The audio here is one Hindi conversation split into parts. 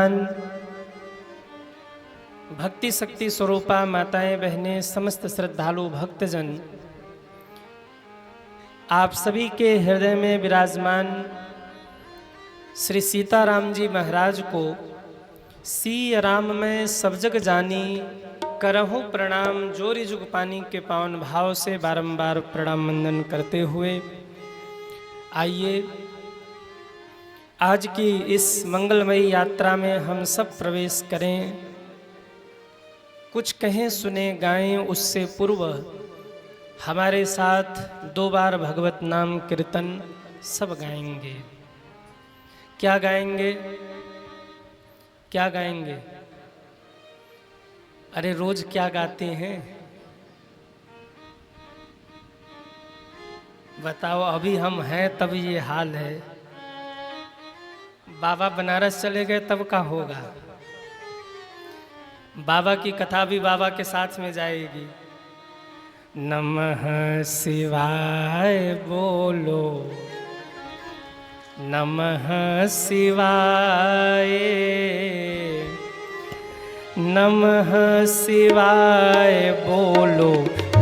विराजमान भक्ति शक्ति स्वरूपा माताएं बहनें समस्त श्रद्धालु भक्तजन, आप सभी के हृदय में विराजमान श्री सीताराम जी महाराज को सी राम में सब जग जानी करहूँ प्रणाम जोरी जुग पानी के पावन भाव से बारंबार प्रणाम वंदन करते हुए आइए आज की इस मंगलमयी यात्रा में हम सब प्रवेश करें। कुछ कहें सुने गाएं उससे पूर्व हमारे साथ 2 बार भगवत नाम कीर्तन सब गाएंगे। क्या गाएंगे? क्या गाएंगे? अरे रोज क्या गाते हैं बताओ। अभी हम हैं तब ये हाल है, बाबा बनारस चले गए तब का होगा। बाबा की कथा भी बाबा के साथ में जाएगी। नमः शिवाय बोलो, नमः शिवाय, नमः शिवाय बोलो,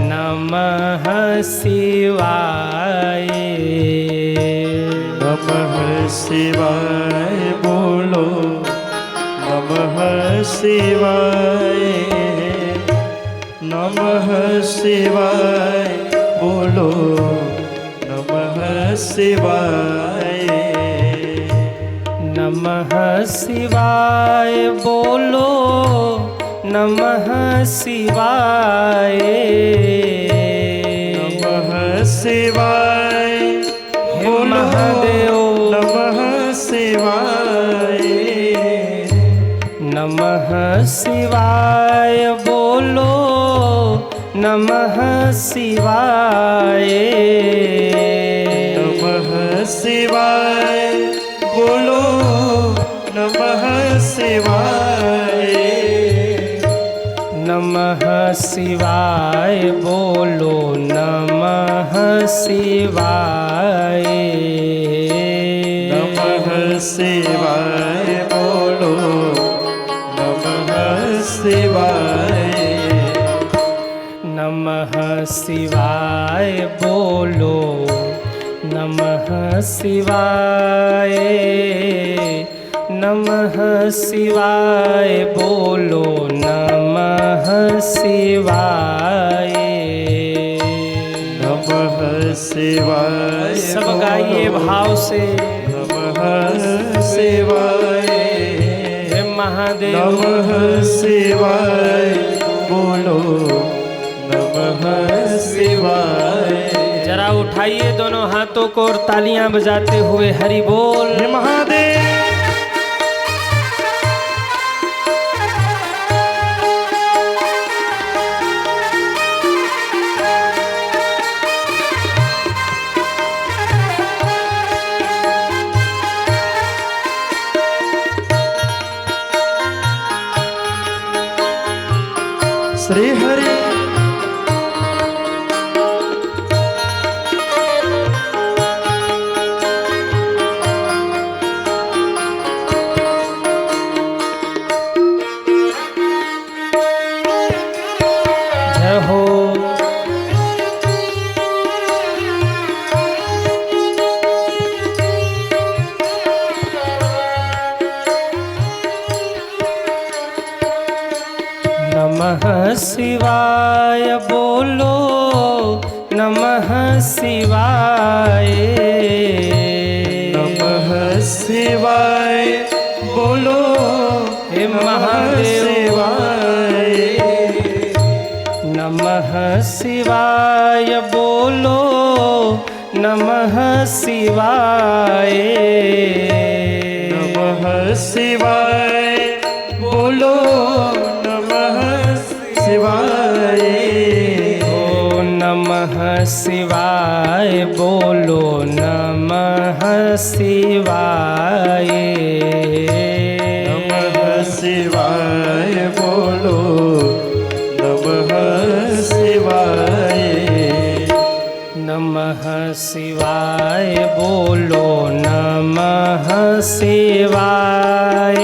नमः शिवाय, नमः शिवाय बोलो, नमः शिवाय, नमः शिवाय बोलो, नमः शिवाय, नमः शिवाय बोलो, नमः शिवाय, नमः शिवाय हे महादेव, नमः शिवाय, नमः शिवाय बोलो, नमः शिवाय, नमः शिवाय बोलो, नमः शिवाय, नमः शिवाय बोलो, नमः शिवाय, नमः शिवाय बोलो, नमः शिवाय, नमः शिवाय बोलो, नमः शिवाय, नमः शिवाय बोलो, नमः शिवाय, नमः शिवाय सब गाइए भाव से। नमः शिवाय, हे महादेव, नमः शिवाय बोलो, नमः शिवाय, जरा उठाइए दोनों हाथों को और तालियां बजाते हुए हरि बोल। हे महादेव। श्री हरि जय हो। नमः शिवाय बोलो, नमः शिवाय, नमः शिवाय बोलो, हे महादेव, नमः शिवाय बोलो, नमः शिवाय, नमः शिवाय बोलो, नमः शिवाय, ओ नमः शिवाय बोलो, नमः शिवाय, नमः शिवाय बोलो, नमः शिवाय, नमः शिवाय बोलो, नमः शिवाय,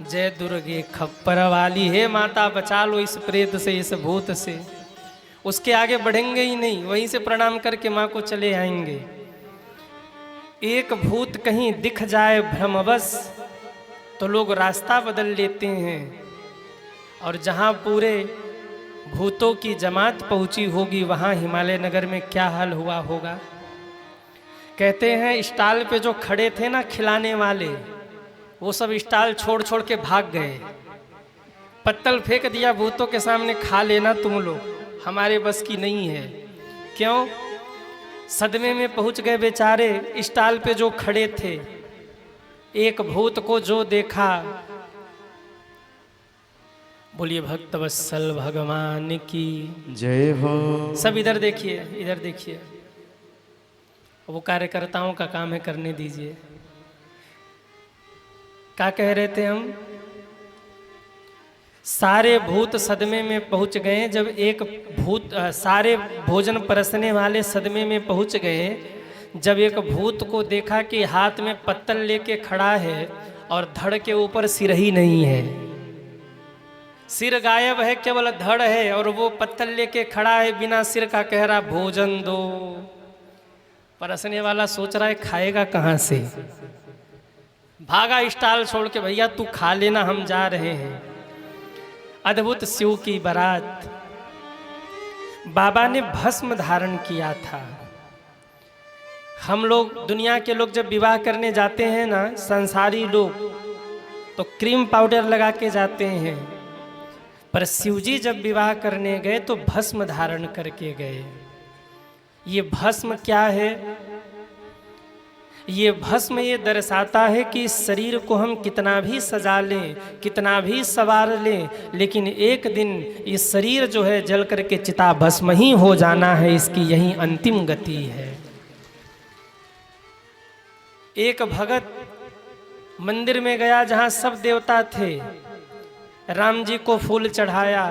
जय दुर्गे खप्पर वाली, हे माता बचा लो इस प्रेत से, इस भूत से। उसके आगे बढ़ेंगे ही नहीं, वहीं से प्रणाम करके माँ को चले आएंगे। एक भूत कहीं दिख जाए भ्रमवश तो लोग रास्ता बदल लेते हैं, और जहाँ पूरे भूतों की जमात पहुंची होगी वहाँ हिमालय नगर में क्या हाल हुआ होगा। कहते हैं स्टॉल पे जो खड़े थे ना खिलाने वाले, वो सब स्टॉल छोड़ छोड़ के भाग गए। पत्तल फेंक दिया भूतों के सामने, खा लेना तुम लोग, हमारे बस की नहीं है। क्यों? सदमे में पहुंच गए बेचारे। स्टॉल पे जो खड़े थे, एक भूत को जो देखा, बोलिए भक्त वत्सल भगवान की जय हो। सब इधर देखिए, इधर देखिए, वो कार्यकर्ताओं का काम है, करने दीजिए। क्या कह रहे थे हम? सारे भूत सदमे में पहुंच गए। जब एक भूत, सारे भोजन परसने वाले सदमे में पहुंच गए। जब एक भूत को देखा कि हाथ में पत्तल लेके खड़ा है और धड़ के ऊपर सिर ही नहीं है, सिर गायब है, केवल धड़ है, और वो पत्तल लेके खड़ा है बिना सिर का, कह रहा भोजन दो। परसने वाला सोच रहा है खाएगा कहाँ से। भागा स्टॉल छोड़ के, भैया तू खा लेना, हम जा रहे हैं। अद्भुत शिव की बारात। बाबा ने भस्म धारण किया था। हम लोग, दुनिया के लोग जब विवाह करने जाते हैं ना, संसारी लोग, तो क्रीम पाउडर लगा के जाते हैं, पर शिवजी जब विवाह करने गए तो भस्म धारण करके गए। ये भस्म क्या है? ये भस्म ये दर्शाता है कि इस शरीर को हम कितना भी सजा लें, कितना भी सवार लें, लेकिन एक दिन ये शरीर जो है जल करके चिता भस्म ही हो जाना है। इसकी यही अंतिम गति है। एक भगत मंदिर में गया जहाँ सब देवता थे। राम जी को फूल चढ़ाया,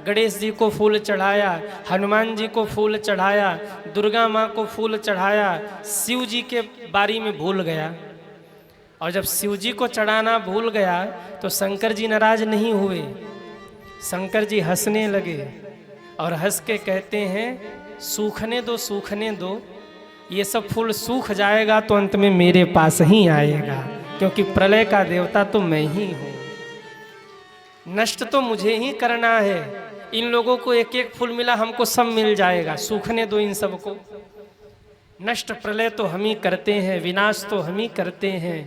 गणेश जी को फूल चढ़ाया, हनुमान जी को फूल चढ़ाया, दुर्गा माँ को फूल चढ़ाया। शिव जी के बारी में भूल गया, और जब शिव जी को चढ़ाना भूल गया तो शंकर जी नाराज नहीं हुए। शंकर जी हंसने लगे और हंस के कहते हैं, सूखने दो, सूखने दो, ये सब फूल सूख जाएगा तो अंत में मेरे पास ही आएगा, क्योंकि प्रलय का देवता तो मैं ही हूँ। नष्ट तो मुझे ही करना है। इन लोगों को एक एक फूल मिला, हमको सब मिल जाएगा, सूखने दो इन सबको। नष्ट प्रलय तो हम ही करते हैं, विनाश तो हम ही करते हैं,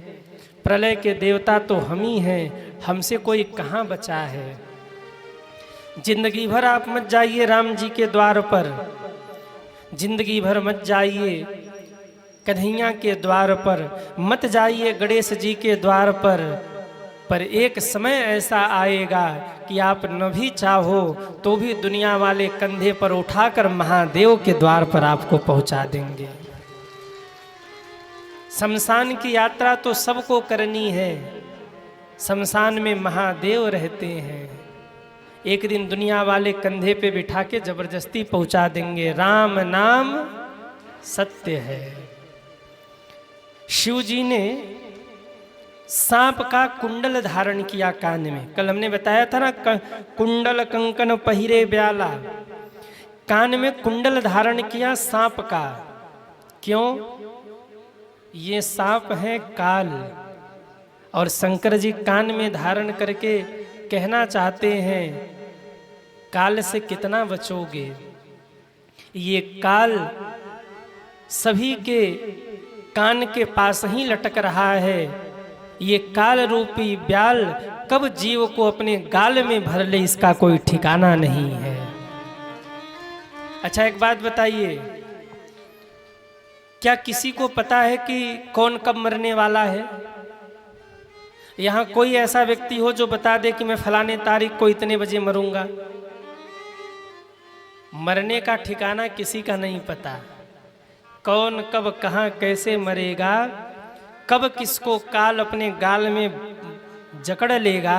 प्रलय के देवता तो हम ही हैं, हमसे कोई कहाँ बचा है। जिंदगी भर आप मत जाइए राम जी के द्वार पर, जिंदगी भर मत जाइए कन्हैया के द्वार पर, मत जाइए गणेश जी के द्वार पर एक समय ऐसा आएगा कि आप न भी चाहो तो भी दुनिया वाले कंधे पर उठाकर महादेव के द्वार पर आपको पहुंचा देंगे। शमशान की यात्रा तो सबको करनी है, शमशान में महादेव रहते हैं। एक दिन दुनिया वाले कंधे पे बिठा के जबरदस्ती पहुंचा देंगे। राम नाम सत्य है। शिव जी ने सांप का कुंडल धारण किया कान में। कल हमने बताया था ना, कुंडल कंकन पहिरे ब्याला, कान में कुंडल धारण किया सांप का। क्यों? ये सांप है काल, और शंकर जी कान में धारण करके कहना चाहते हैं, काल से कितना बचोगे। ये काल सभी के कान के पास ही लटक रहा है। ये काल रूपी ब्याल कब जीव को अपने गाल में भर ले, इसका कोई ठिकाना नहीं है। अच्छा एक बात बताइए, क्या किसी को पता है कि कौन कब मरने वाला है? यहाँ कोई ऐसा व्यक्ति हो जो बता दे कि मैं फलाने तारीख को इतने बजे मरूंगा? मरने का ठिकाना किसी का नहीं पता। कौन कब कहाँ कैसे मरेगा, कब किसको काल अपने गाल में जकड़ लेगा,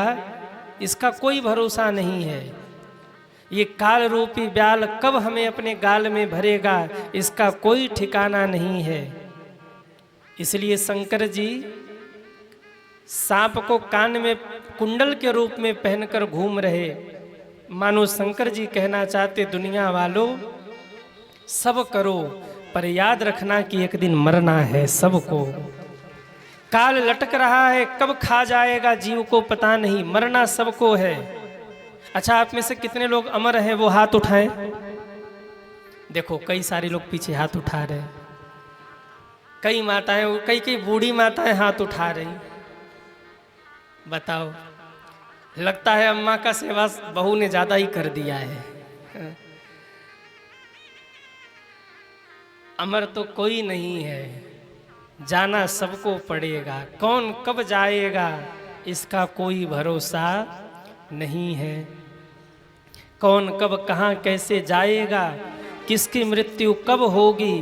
इसका कोई भरोसा नहीं है। ये काल रूपी ब्याल कब हमें अपने गाल में भरेगा, इसका कोई ठिकाना नहीं है। इसलिए शंकर जी सांप को कान में कुंडल के रूप में पहनकर घूम रहे, मानो शंकर जी कहना चाहते दुनिया वालों सब करो पर याद रखना कि एक दिन मरना है सबको। काल लटक रहा है, कब खा जाएगा जीव को पता नहीं, मरना सबको है। अच्छा, आप में से कितने लोग अमर हैं वो हाथ उठाएं। देखो कई सारे लोग पीछे हाथ उठा रहे, कई माताएं, कई बूढ़ी माताएं हाथ उठा रही। बताओ, लगता है अम्मा का सेवा बहू ने ज्यादा ही कर दिया है। अमर तो कोई नहीं है, जाना सबको पड़ेगा, कौन कब जाएगा इसका कोई भरोसा नहीं है। कौन कब कहाँ कैसे जाएगा, किसकी मृत्यु कब होगी,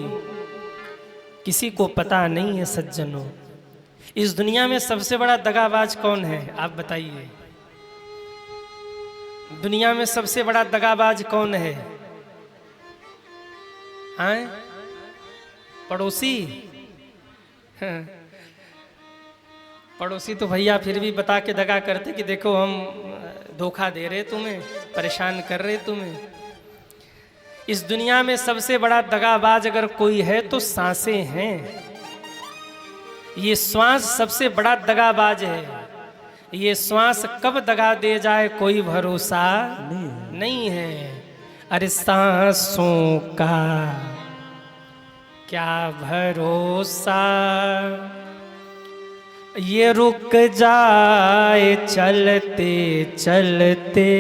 किसी को पता नहीं है सज्जनों। इस दुनिया में सबसे बड़ा दगाबाज कौन है, आप बताइए। दुनिया में सबसे बड़ा दगाबाज कौन है? आए? पड़ोसी? पड़ोसी तो भैया फिर भी बता के दगा करते कि देखो हम धोखा दे रहे तुम्हें, परेशान कर रहे तुम्हें। इस दुनिया में सबसे बड़ा दगाबाज अगर कोई है तो सांसें हैं। ये श्वास सबसे बड़ा दगाबाज है। ये श्वास कब दगा दे जाए कोई भरोसा नहीं है। अरे सांसों का क्या भरोसा, ये रुक जाए चलते चलते,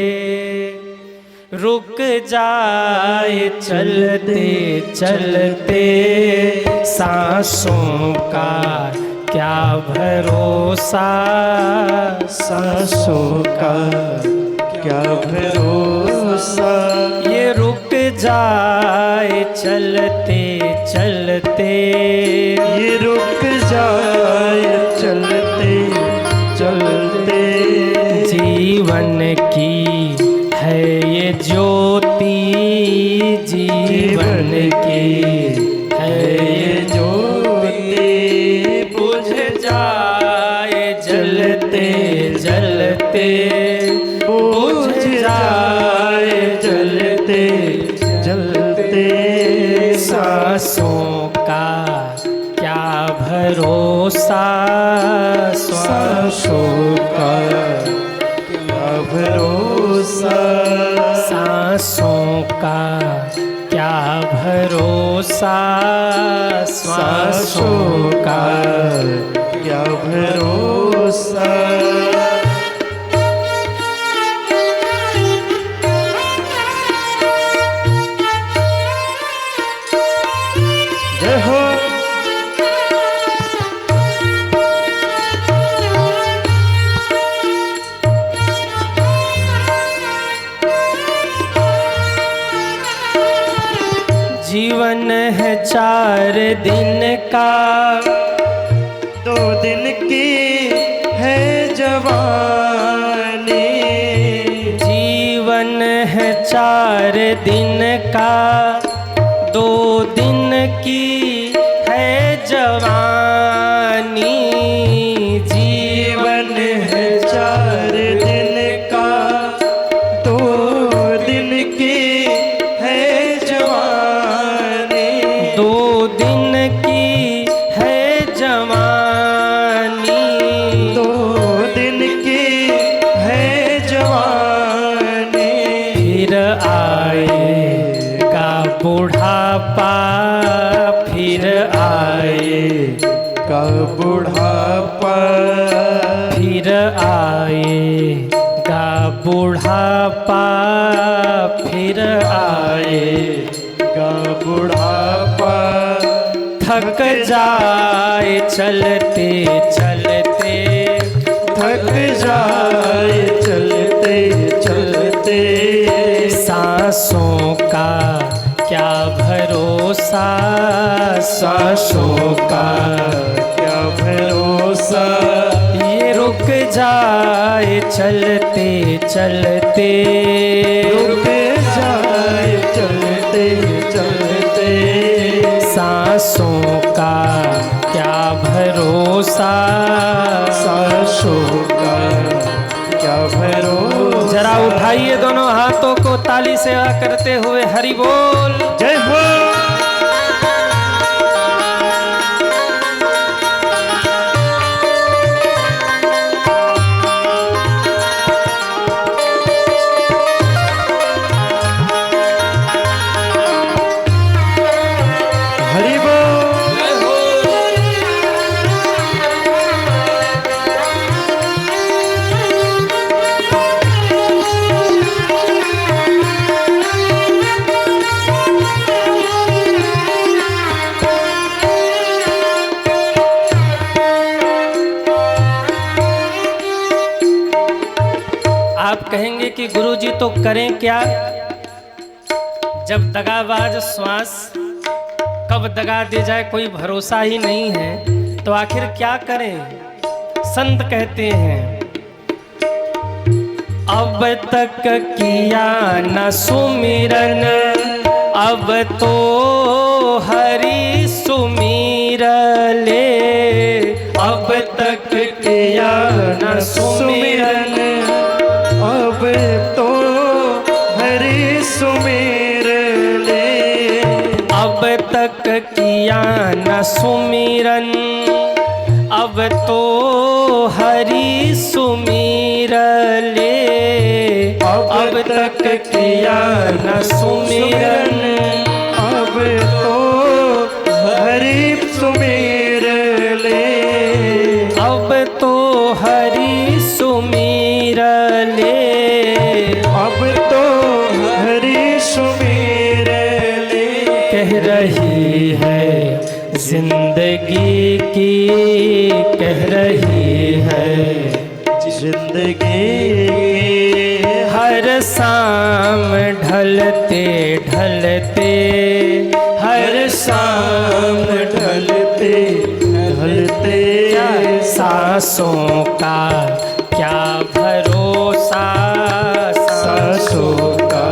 रुक जाए चलते चलते, सांसों का क्या भरोसा, सांसों का क्या भरोसा, ये रुक जाए चलते चलते, ये रुक जाए चलते चलते, जीवन की है ये ज्योति, जीवन की है ये ज्योति, बुझ जाए जलते जलते, बुझ जाए जलते जलते, सांसों का क्या भरोसा, सांसों का क्या भरोसा, सांसों का क्या भरोसा, सांसों का क्या भरोसा। जय हो। जीवन है 4 दिन का, 2 दिन की है जवानी, जीवन है 4 दिन का, 2 दिन की है जवानी, जीवन है 4 दिन का, 2 दिन की है जवानी, 2 दिन की है जवानी, 2 दिन की है जवानी, फिर आएगा बुढ़ापा, फिर आएगा बुढ़ापा, फिर आएगा बुढ़ापा, फिर आएगा बुढ़ापा, थक जाए चलते चलते, थक जाए चलते चलते, सांसों का क्या भरोसा, सांसों का क्या भरोसा, ये रुक जाए चलते चलते, रुक जाए चलते चलते, सांसों का क्या भरोसा, सांसों उठाइए दोनों हाथों को ताली सेवा करते हुए हरि बोल। जय हो। हरि बोल। आप कहेंगे कि गुरुजी तो करें क्या, जब दगाबाज श्वास कब दगा दे जाए कोई भरोसा ही नहीं है, तो आखिर क्या करें। संत कहते हैं अब तक किया न सुमिरन, अब तो हरि सुमिर ले। अब तक किया न सुमिरन, अब तो हरि सुमिर ले। अब तक किया न सुमिरन, अब तो हरि सुमिर ले। अब तक किया न सुमिरन, अब तो हरि सुमिर ले। अब तो हरि सुमिर ले। अब तो हरि सुमिर ले। कह रही है जिंदगी की, कह रही है जिंदगी हर शाम ढलते ढलते, हर शाम ढलते ढलते। सांसों का क्या भरोसा, सांसों का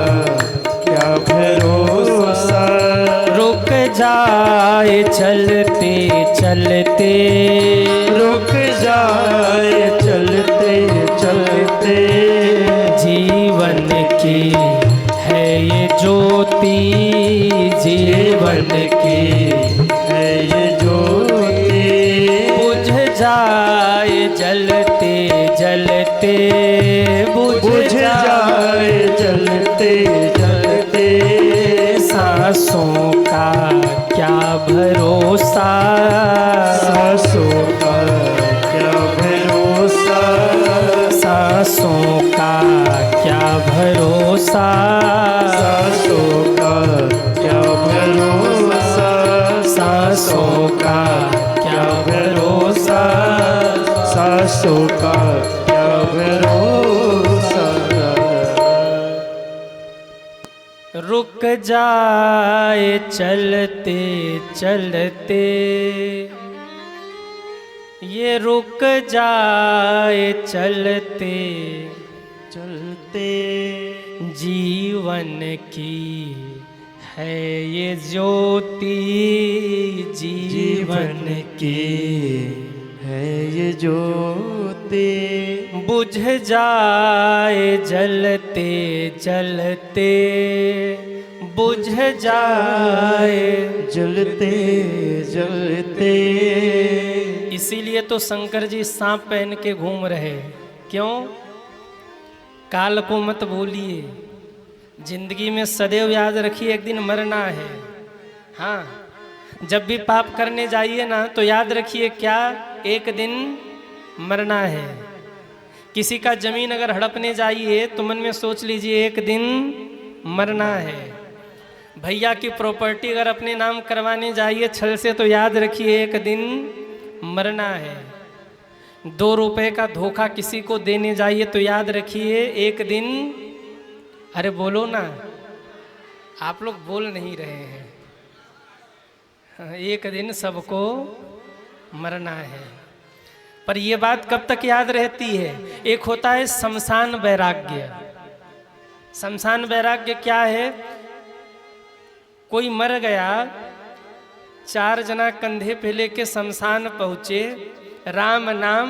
क्या भरोसा। रुक जाए चलते चलते, रुक जाए चलते चलते। जीवन की है ये ज्योति, जीवन की है ये ज्योति। बुझ जाए जलते जलते, बुझ जाए चलते चलते। सांसों का क्या भरोसा, सांसों का क्या भरोसा। सांसों का क्या भरोसा, सांसों का क्या भरोसा। सांसों का क्या भरोसा। सांसों का क्या भरोसा। रुक जाए चलते चलते, ये रुक जाए चलते चलते। जीवन की है ये ज्योति, जीवन की है ये ज्योति। बुझ जाए जलते जलते, बुझ जाए। जलते जलते। इसीलिए तो शंकर जी सांप पहन के घूम रहे। क्यों? काल को मत भूलिए, जिंदगी में सदैव याद रखिए एक दिन मरना है। हाँ, जब भी पाप करने जाइए ना तो याद रखिए क्या, एक दिन मरना है। किसी का जमीन अगर हड़पने जाइए तो मन में सोच लीजिए एक दिन मरना है। भैया की प्रॉपर्टी अगर अपने नाम करवाने जाइए छल से तो याद रखिए एक दिन मरना है। 2 रुपए का धोखा किसी को देने जाइए तो याद रखिए एक दिन, अरे बोलो ना, आप लोग बोल नहीं रहे हैं। एक दिन सबको मरना है। पर यह बात कब तक याद रहती है? एक होता है शमशान वैराग्य। शमशान वैराग्य क्या है? कोई मर गया, 4 जना कंधे पे लेके शमशान पहुंचे, राम नाम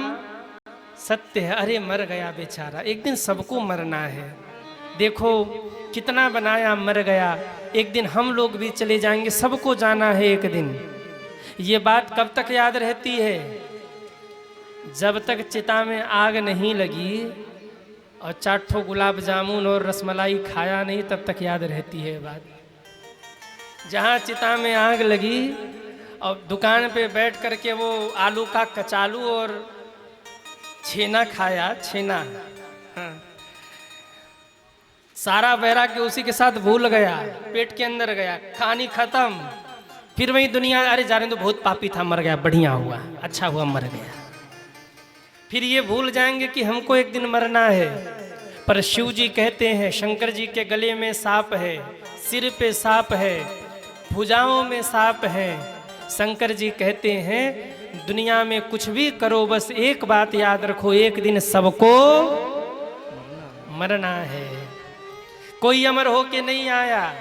सत्य है, अरे मर गया बेचारा, एक दिन सबको मरना है। देखो कितना बनाया मर गया, एक दिन हम लोग भी चले जाएंगे, सबको जाना है एक दिन। ये बात कब तक याद रहती है? जब तक चिता में आग नहीं लगी और 4 ठो गुलाब जामुन और रसमलाई खाया नहीं, तब तक याद रहती है बात। जहाँ चिता में आग लगी और दुकान पे बैठ करके वो आलू का कचालू और छेना खाया, छेना, हाँ, सारा बहरा के उसी के साथ भूल गया, पेट के अंदर गया, कहानी खत्म। फिर वही दुनिया, अरे जाने तो बहुत पापी था, मर गया, बढ़िया हुआ, अच्छा हुआ मर गया। फिर ये भूल जाएंगे कि हमको एक दिन मरना है। पर शिव जी कहते हैं, शंकर जी के गले में सांप है, सिर पे सांप है, भुजाओं में सांप है। शंकर जी कहते हैं दुनिया में कुछ भी करो, बस एक बात याद रखो, एक दिन सबको मरना है। कोई अमर हो के नहीं आया,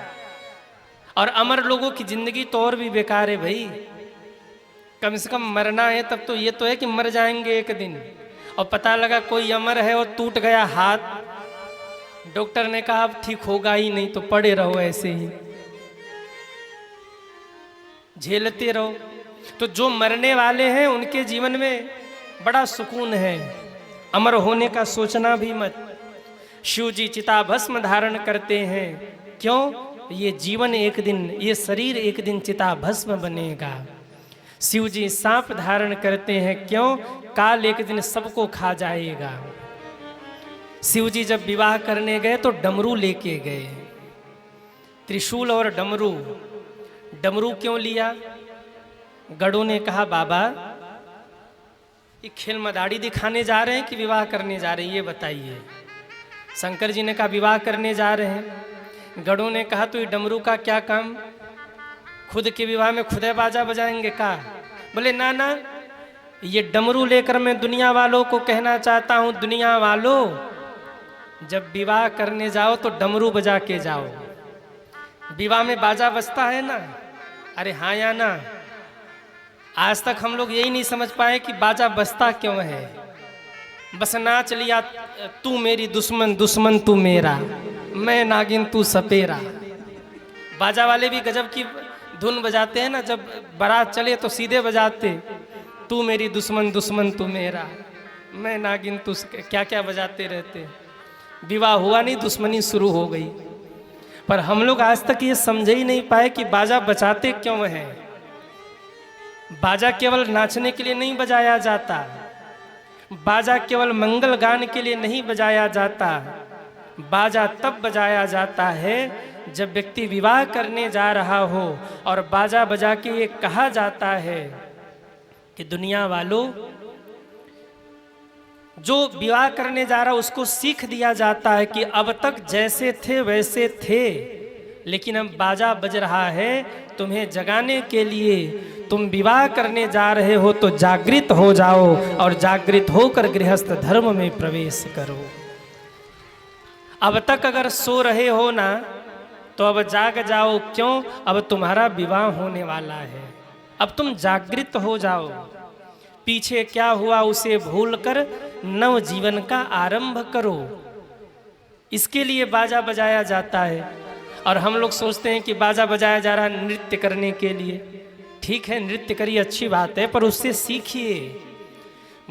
और अमर लोगों की जिंदगी तो और भी बेकार है भाई। कम से कम मरना है तब तो ये तो है कि मर जाएंगे एक दिन। और पता लगा कोई अमर है और टूट गया हाथ, डॉक्टर ने कहा अब ठीक होगा ही नहीं, तो पड़े रहो ऐसे ही, झेलते रहो। तो जो मरने वाले हैं उनके जीवन में बड़ा सुकून है, अमर होने का सोचना भी मत। शिव जी चिता भस्म धारण करते हैं, क्यों? ये जीवन एक दिन, ये शरीर एक दिन चिता भस्म बनेगा। शिव जी सांप धारण करते हैं, क्यों? काल एक दिन सबको खा जाएगा। शिव जी जब विवाह करने गए तो डमरू लेके गए, त्रिशूल और डमरू। डमरू क्यों लिया? गढ़ों ने कहा बाबा ये खेल मदारी दिखाने जा रहे हैं कि विवाह करने जा रहे हैं, ये बताइए। शंकर जी ने कहा विवाह करने जा रहे हैं। गढ़ों ने कहा तो ये डमरू का क्या काम, खुद के विवाह में खुदे बाजा बजाएंगे का? बोले ना ना, ये डमरू लेकर मैं दुनिया वालों को कहना चाहता हूँ, दुनिया वालों जब विवाह करने जाओ तो डमरू बजा के जाओ। विवाह में बाजा बजता है ना? अरे हाँ या ना? आज तक हम लोग यही नहीं समझ पाए कि बाजा बजता क्यों है। बस नाच लिया, तू मेरी दुश्मन दुश्मन तू मेरा, मैं नागिन तू सपेरा। बाजा वाले भी गजब की धुन बजाते हैं ना, जब बारात चले तो सीधे बजाते, तू मेरी दुश्मन दुश्मन तू मेरा, मैं नागिन तू, क्या क्या बजाते रहते। विवाह हुआ नहीं, दुश्मनी शुरू हो गई। पर हम लोग आज तक ये समझ ही नहीं पाए कि बाजा बजाते क्यों है। बाजा केवल नाचने के लिए नहीं बजाया जाता, बाजा केवल मंगल गान के लिए नहीं बजाया जाता। बाजा तब बजाया जाता है जब व्यक्ति विवाह करने जा रहा हो और बाजा बजा के ये कहा जाता है कि दुनिया वालों, जो विवाह करने जा रहा उसको सीख दिया जाता है कि अब तक जैसे थे वैसे थे, लेकिन अब बाजा बज रहा है तुम्हें जगाने के लिए। तुम विवाह करने जा रहे हो तो जागृत हो जाओ और जागृत होकर गृहस्थ धर्म में प्रवेश करो। अब तक अगर सो रहे हो ना तो अब जाग जाओ, क्यों? अब तुम्हारा विवाह होने वाला है, अब तुम जागृत हो जाओ। पीछे क्या हुआ उसे भूलकर नव जीवन का आरंभ करो, इसके लिए बाजा बजाया जाता है। और हम लोग सोचते हैं कि बाजा बजाया जा रहा है नृत्य करने के लिए। ठीक है, नृत्य करिए, अच्छी बात है, पर उससे सीखिए।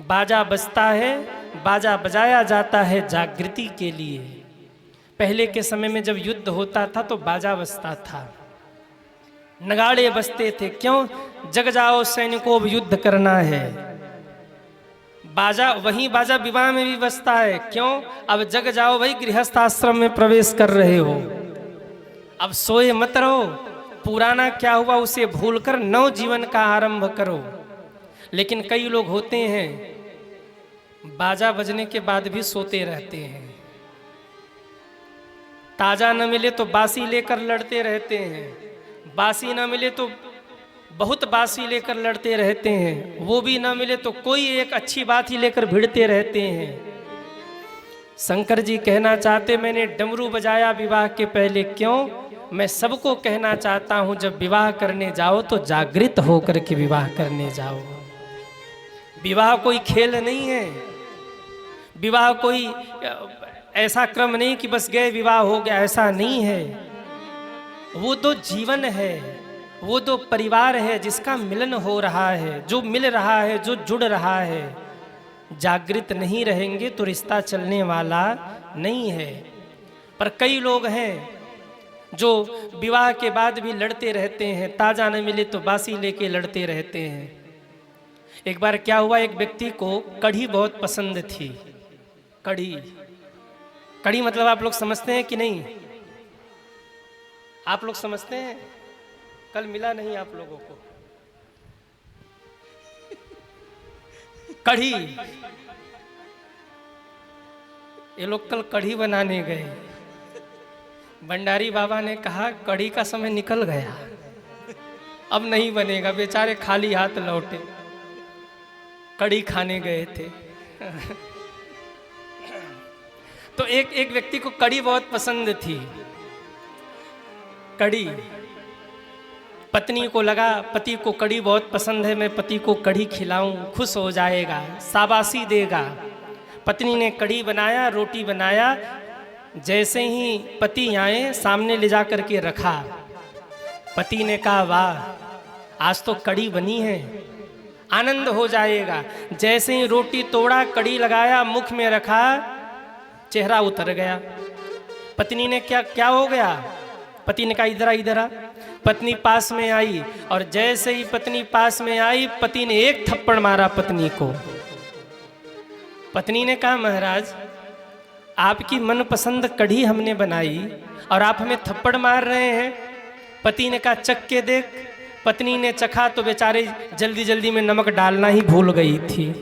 बाजा बजता है, बाजा बजाया जाता है जागृति के लिए। पहले के समय में जब युद्ध होता था तो बाजा बजता था, नगाड़े बजते थे, क्यों? जग जाओ सैनिकों, अब युद्ध करना है। बाजा, वही बाजा विवाह में भी बजता है, क्यों? अब जग जाओ भाई, गृहस्थ आश्रम में प्रवेश कर रहे हो, अब सोए मत रहो, पुराना क्या हुआ उसे भूलकर नव जीवन का आरंभ करो। लेकिन कई लोग होते हैं बाजा बजने के बाद भी सोते रहते हैं, ताजा न मिले तो बासी लेकर लड़ते रहते हैं, बासी न मिले तो बहुत बासी लेकर लड़ते रहते हैं, वो भी ना मिले तो कोई एक अच्छी बात ही लेकर भिड़ते रहते हैं। शंकर जी कहना चाहते मैंने डमरू बजाया विवाह के पहले, क्यों? मैं सबको कहना चाहता हूं जब विवाह करने जाओ तो जागृत होकर के विवाह करने जाओ। विवाह कोई खेल नहीं है, विवाह कोई ऐसा क्रम नहीं कि बस गए विवाह हो गया, ऐसा नहीं है। वो तो जीवन है, वो तो परिवार है जिसका मिलन हो रहा है, जो मिल रहा है, जो जुड़ रहा है। जागृत नहीं रहेंगे तो रिश्ता चलने वाला नहीं है। पर कई लोग हैं जो विवाह के बाद भी लड़ते रहते हैं, ताज़ा न मिले तो बासी लेके लड़ते रहते हैं। एक बार क्या हुआ, एक व्यक्ति को कढ़ी बहुत पसंद थी। कढ़ी, कढ़ी मतलब आप लोग समझते हैं कि नहीं? आप लोग समझते हैं? कल मिला नहीं आप लोगों को कढ़ी। ये लोग कल कढ़ी बनाने गए। भंडारी बाबा ने कहा कढ़ी का समय निकल गया, अब नहीं बनेगा। बेचारे खाली हाथ लौटे, कढ़ी खाने गए थे। तो एक व्यक्ति को कढ़ी बहुत पसंद थी। कढ़ी, पत्नी को लगा पति को कढ़ी बहुत पसंद है, मैं पति को कढ़ी खिलाऊं, खुश हो जाएगा, शाबाशी देगा। पत्नी ने कढ़ी बनाया, रोटी बनाया। जैसे ही पति आए, सामने ले जा करके रखा। पति ने कहा वाह, आज तो कढ़ी बनी है, आनंद हो जाएगा। जैसे ही रोटी तोड़ा, कढ़ी लगाया, मुख में रखा, चेहरा उतर गया। पत्नी ने क्या हो गया? पति ने कहा इधर आ, इधर आ। पत्नी पास में आई और जैसे ही पत्नी पास में आई, पति ने एक थप्पड़ मारा पत्नी को। पत्नी ने कहा महाराज, आपकी मनपसंद कढ़ी हमने बनाई और आप हमें थप्पड़ मार रहे हैं। पति ने कहा चख के देख। पत्नी ने चखा तो बेचारे जल्दी जल्दी में नमक डालना ही भूल गई थी।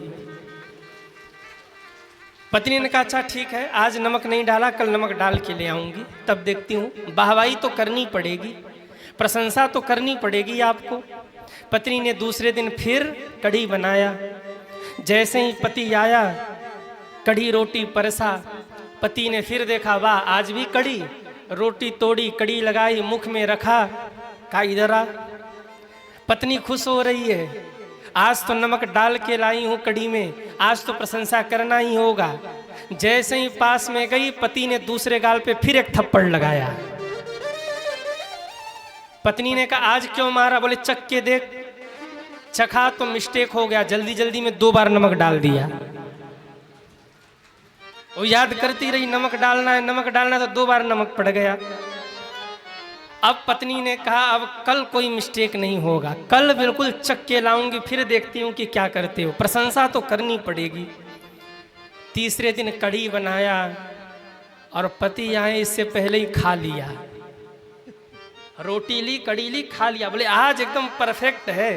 पत्नी ने कहा अच्छा ठीक है, आज नमक नहीं डाला, कल नमक डाल के ले आऊंगी, तब देखती हूँ। वाहवाही तो करनी पड़ेगी, प्रशंसा तो करनी पड़ेगी आपको। पत्नी ने दूसरे दिन फिर कढ़ी बनाया। जैसे ही पति आया, कढ़ी रोटी परसा। पति ने फिर देखा वाह, आज भी कढ़ी। रोटी तोड़ी, कढ़ी लगाई, मुख में रखा, कहा इधर आ। पत्नी खुश हो रही है, आज तो नमक डाल के लाई हूँ कढ़ी में, आज तो प्रशंसा करना ही होगा। जैसे ही पास में गई, पति ने दूसरे गाल पे फिर एक थप्पड़ लगाया। पत्नी ने कहा आज क्यों मारा? बोले चख के देख। चखा तो मिस्टेक हो गया, जल्दी जल्दी में 2 बार नमक डाल दिया। वो याद करती रही नमक डालना है, नमक डालना है, तो 2 बार नमक पड़ गया। अब पत्नी ने कहा अब कल कोई मिस्टेक नहीं होगा, कल बिल्कुल चख के लाऊंगी, फिर देखती हूँ कि क्या करते हो, प्रशंसा तो करनी पड़ेगी। तीसरे दिन कढ़ी बनाया और पति आए इससे पहले ही खा लिया। रोटी ली, कढ़ी ली, खा लिया। बोले आज एकदम परफेक्ट है,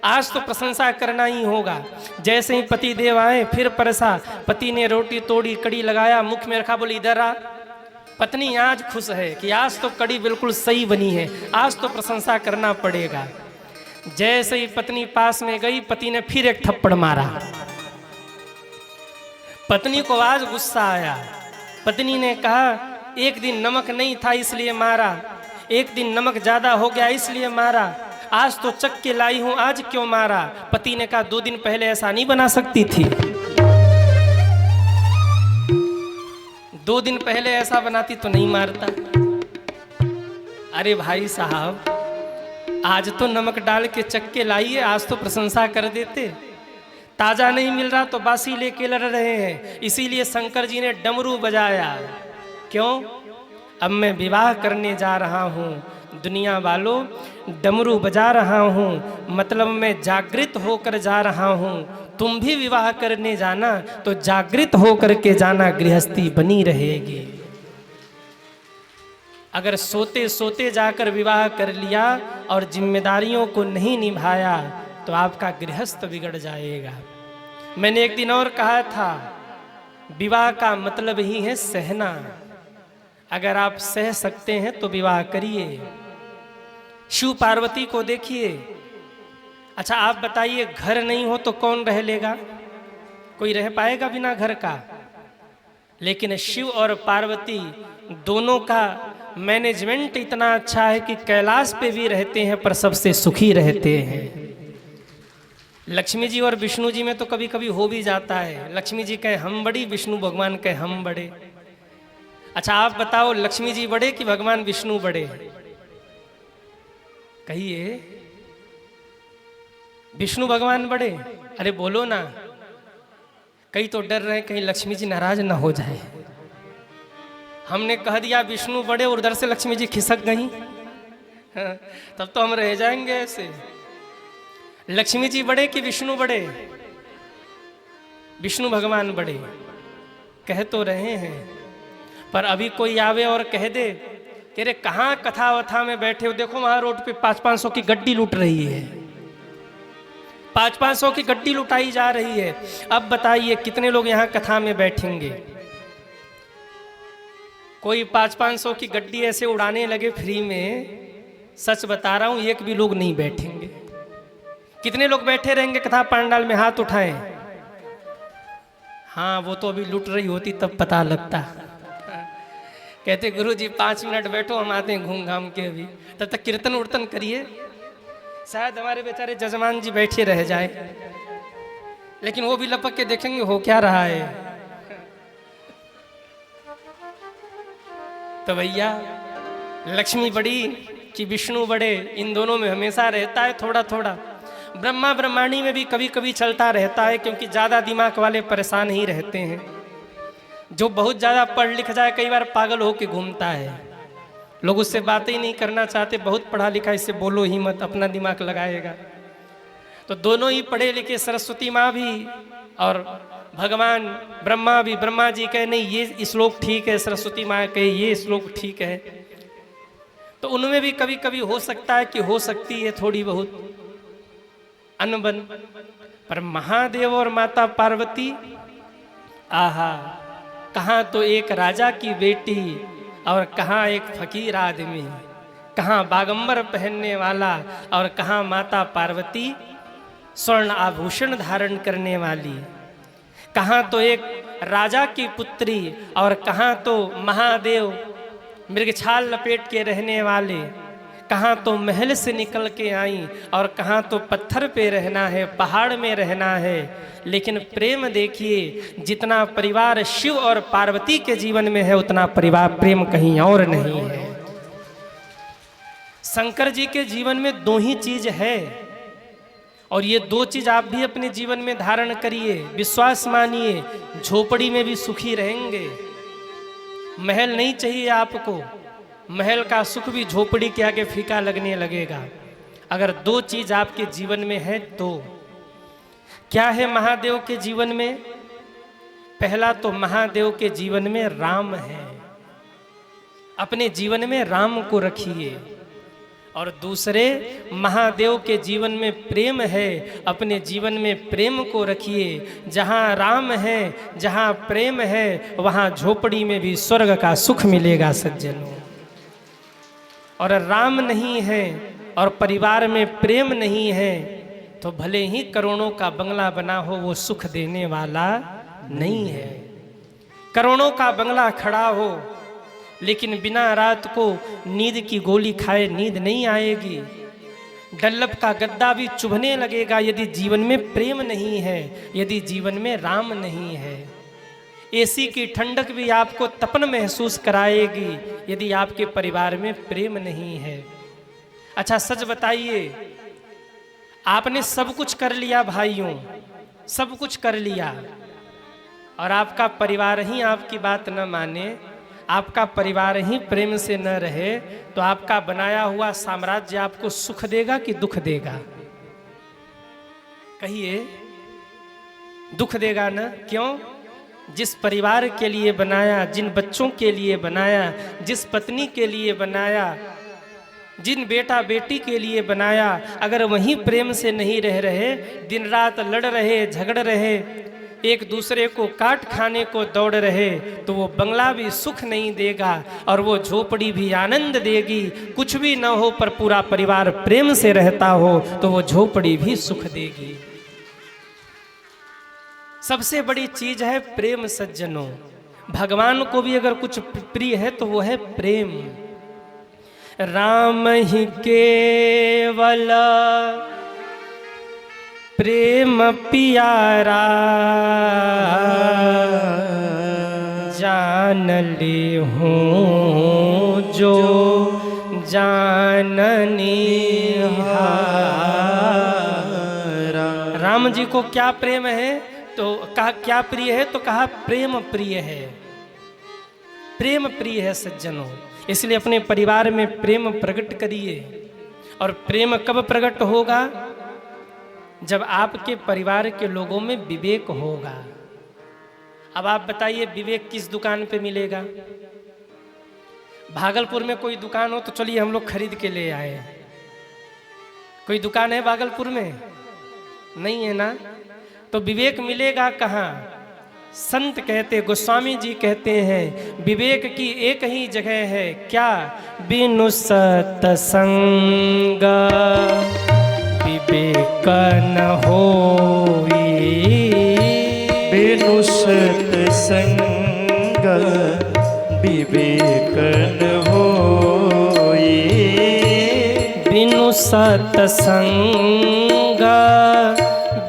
आज तो प्रशंसा करना ही होगा। जैसे ही पति देव आए, फिर परसा। पति ने रोटी तोड़ी, कढ़ी लगाया, मुख में रखा, बोले इधर आ। पत्नी आज खुश है कि आज तो कढ़ी बिल्कुल सही बनी है, आज तो प्रशंसा करना पड़ेगा। जैसे ही पत्नी पास में गई, पति ने फिर एक थप्पड़ मारा। पत्नी को आज गुस्सा आया। पत्नी ने कहा एक दिन नमक नहीं था इसलिए मारा, एक दिन नमक ज्यादा हो गया इसलिए मारा, आज तो चख के लाई हूं, आज क्यों मारा? पति ने कहा 2 दिन पहले ऐसा नहीं बना सकती थी, 2 दिन पहले ऐसा बनाती तो नहीं मारता। अरे भाई साहब, आज तो नमक डाल के चख के लाइए, आज तो प्रशंसा कर देते। ताजा नहीं मिल रहा तो बासी लेके लड़ रहे हैं। इसीलिए शंकर जी ने डमरू बजाया। क्यों? अब मैं विवाह करने जा रहा हूँ दुनिया वालों, डमरू बजा रहा हूँ, मतलब मैं जागृत होकर जा रहा हूँ। तुम भी विवाह करने जाना तो जागृत होकर के जाना, गृहस्थी बनी रहेगी। अगर सोते सोते जाकर विवाह कर लिया और जिम्मेदारियों को नहीं निभाया तो आपका गृहस्थ बिगड़ जाएगा। मैंने एक दिन और कहा था, विवाह का मतलब ही है सहना। अगर आप सह सकते हैं तो विवाह करिए। शिव पार्वती को देखिए। अच्छा आप बताइए, घर नहीं हो तो कौन रह लेगा? कोई रह पाएगा बिना घर का? लेकिन शिव और पार्वती दोनों का मैनेजमेंट इतना अच्छा है कि कैलाश पे भी रहते हैं पर सबसे सुखी रहते हैं। लक्ष्मी जी और विष्णु जी में तो कभी कभी हो भी जाता है, लक्ष्मी जी कहे हम बड़ी, विष्णु भगवान कहे हम बड़े। अच्छा आप बताओ, लक्ष्मी जी बड़े कि भगवान विष्णु बड़े? कहिए, विष्णु भगवान बड़े? अरे बोलो ना। कई तो डर रहे कहीं लक्ष्मी जी नाराज ना हो जाए। हमने कह दिया विष्णु बड़े और उधर से लक्ष्मी जी खिसक गई, हाँ, तब तो हम रह जाएंगे ऐसे। लक्ष्मी जी बड़े कि विष्णु बड़े? विष्णु भगवान बड़े कह तो रहे हैं, पर अभी कोई आवे और कह दे कि रे कहाँ कथा वथा में बैठे हो, देखो वहां रोड पे 500-500 की गड्डी लूट रही है, 500-500 की गड्डी लुटाई जा रही है। अब बताइए कितने लोग यहाँ कथा में बैठेंगे? कोई 500-500 की गड्डी ऐसे उड़ाने लगे फ्री में, सच बता रहा हूं एक भी लोग नहीं बैठेंगे। कितने लोग बैठे रहेंगे कथा पंडाल में? हाथ उठाएं। हाँ वो तो अभी लुट रही होती तब पता लगता। कहते गुरु जी 5 मिनट बैठो, हम आते हैं घूम घाम के, अभी तब तक कीर्तन उर्तन करिए, शायद हमारे बेचारे जजमान जी बैठे रह जाए। लेकिन वो भी लपक के देखेंगे हो क्या रहा है। तो भैया लक्ष्मी बड़ी कि विष्णु बड़े, इन दोनों में हमेशा रहता है थोड़ा थोड़ा। ब्रह्मा ब्रह्मांडी में भी कभी कभी चलता रहता है, क्योंकि ज़्यादा दिमाग वाले परेशान ही रहते हैं। जो बहुत ज़्यादा पढ़ लिख जाए कई बार पागल होके घूमता है, लोग उससे बातें ही नहीं करना चाहते। बहुत पढ़ा लिखा इससे बोलो ही मत, अपना दिमाग लगाएगा। तो दोनों ही पढ़े लिखे, सरस्वती माँ भी और भगवान ब्रह्मा भी। ब्रह्मा जी कहे नहीं ये श्लोक ठीक है, सरस्वती माँ कहे ये श्लोक ठीक है। तो उनमें भी कभी कभी हो सकता है कि हो सकती है थोड़ी बहुत अनबन। पर महादेव और माता पार्वती, आहा, कहाँ तो एक राजा की बेटी और कहाँ एक फकीर आदमी, कहाँ बागंबर पहनने वाला और कहाँ माता पार्वती स्वर्ण आभूषण धारण करने वाली, कहाँ तो एक राजा की पुत्री और कहाँ तो महादेव मृगछाल लपेट के रहने वाले, कहाँ तो महल से निकल के आई और कहाँ तो पत्थर पे रहना है, पहाड़ में रहना है। लेकिन प्रेम देखिए, जितना परिवार शिव और पार्वती के जीवन में है उतना परिवार प्रेम कहीं और नहीं है। शंकर जी के जीवन में 2 ही चीज है, और ये 2 चीज आप भी अपने जीवन में धारण करिए, विश्वास मानिए, झोपड़ी में भी सुखी रहेंगे। महल नहीं चाहिए आपको, महल का सुख भी झोपड़ी के आगे फीका लगने लगेगा। अगर 2 चीज आपके जीवन में है तो क्या है? महादेव के जीवन में पहला तो महादेव के जीवन में राम है, अपने जीवन में राम को रखिए। और दूसरे महादेव के जीवन में प्रेम है, अपने जीवन में प्रेम को रखिए। जहाँ राम है, जहाँ प्रेम है, वहाँ झोपड़ी में भी स्वर्ग का सुख मिलेगा सज्जनों। और राम नहीं है और परिवार में प्रेम नहीं है तो भले ही करोड़ों का बंगला बना हो, वो सुख देने वाला नहीं है। करोड़ों का बंगला खड़ा हो लेकिन बिना रात को नींद की गोली खाए नींद नहीं आएगी। डल्लभ का गद्दा भी चुभने लगेगा यदि जीवन में प्रेम नहीं है, यदि जीवन में राम नहीं है। एसी की ठंडक भी आपको तपन महसूस कराएगी यदि आपके परिवार में प्रेम नहीं है। अच्छा सच बताइए, आपने सब कुछ कर लिया भाइयों, सब कुछ कर लिया, और आपका परिवार ही आपकी बात न माने, आपका परिवार ही प्रेम से न रहे, तो आपका बनाया हुआ साम्राज्य आपको सुख देगा कि दुख देगा? कहिए, दुख देगा ना? क्यों? जिस परिवार के लिए बनाया, जिन बच्चों के लिए बनाया, जिस पत्नी के लिए बनाया, जिन बेटा बेटी के लिए बनाया, अगर वहीं प्रेम से नहीं रह रहे, दिन रात लड़ रहे, झगड़ रहे, एक दूसरे को काट खाने को दौड़ रहे, तो वो बंगला भी सुख नहीं देगा और वो झोपड़ी भी आनंद देगी। कुछ भी न हो पर पूरा परिवार प्रेम से रहता हो तो वो झोपड़ी भी सुख देगी। सबसे बड़ी चीज है प्रेम सज्जनों। भगवान को भी अगर कुछ प्रिय है तो वो है प्रेम। राम ही केवल प्रेम पियारा, जान ले हूँ जो जाननी हारा। राम जी को क्या प्रेम है तो कहा क्या प्रिय है, तो कहा प्रेम प्रिय है। प्रेम प्रिय है सज्जनों, इसलिए अपने परिवार में प्रेम प्रकट करिए। और प्रेम कब प्रकट होगा? जब आपके परिवार के लोगों में विवेक होगा। अब आप बताइए विवेक किस दुकान पे मिलेगा? भागलपुर में कोई दुकान हो तो चलिए हम लोग खरीद के ले आए। कोई दुकान है भागलपुर में? नहीं है ना। तो विवेक मिलेगा कहाँ? संत कहते, गोस्वामी जी कहते हैं विवेक की एक ही जगह है, क्या? बिनु सत्संग विवेक न होई। बिनु सत्संग विवेक न होई। बिनु सत्संग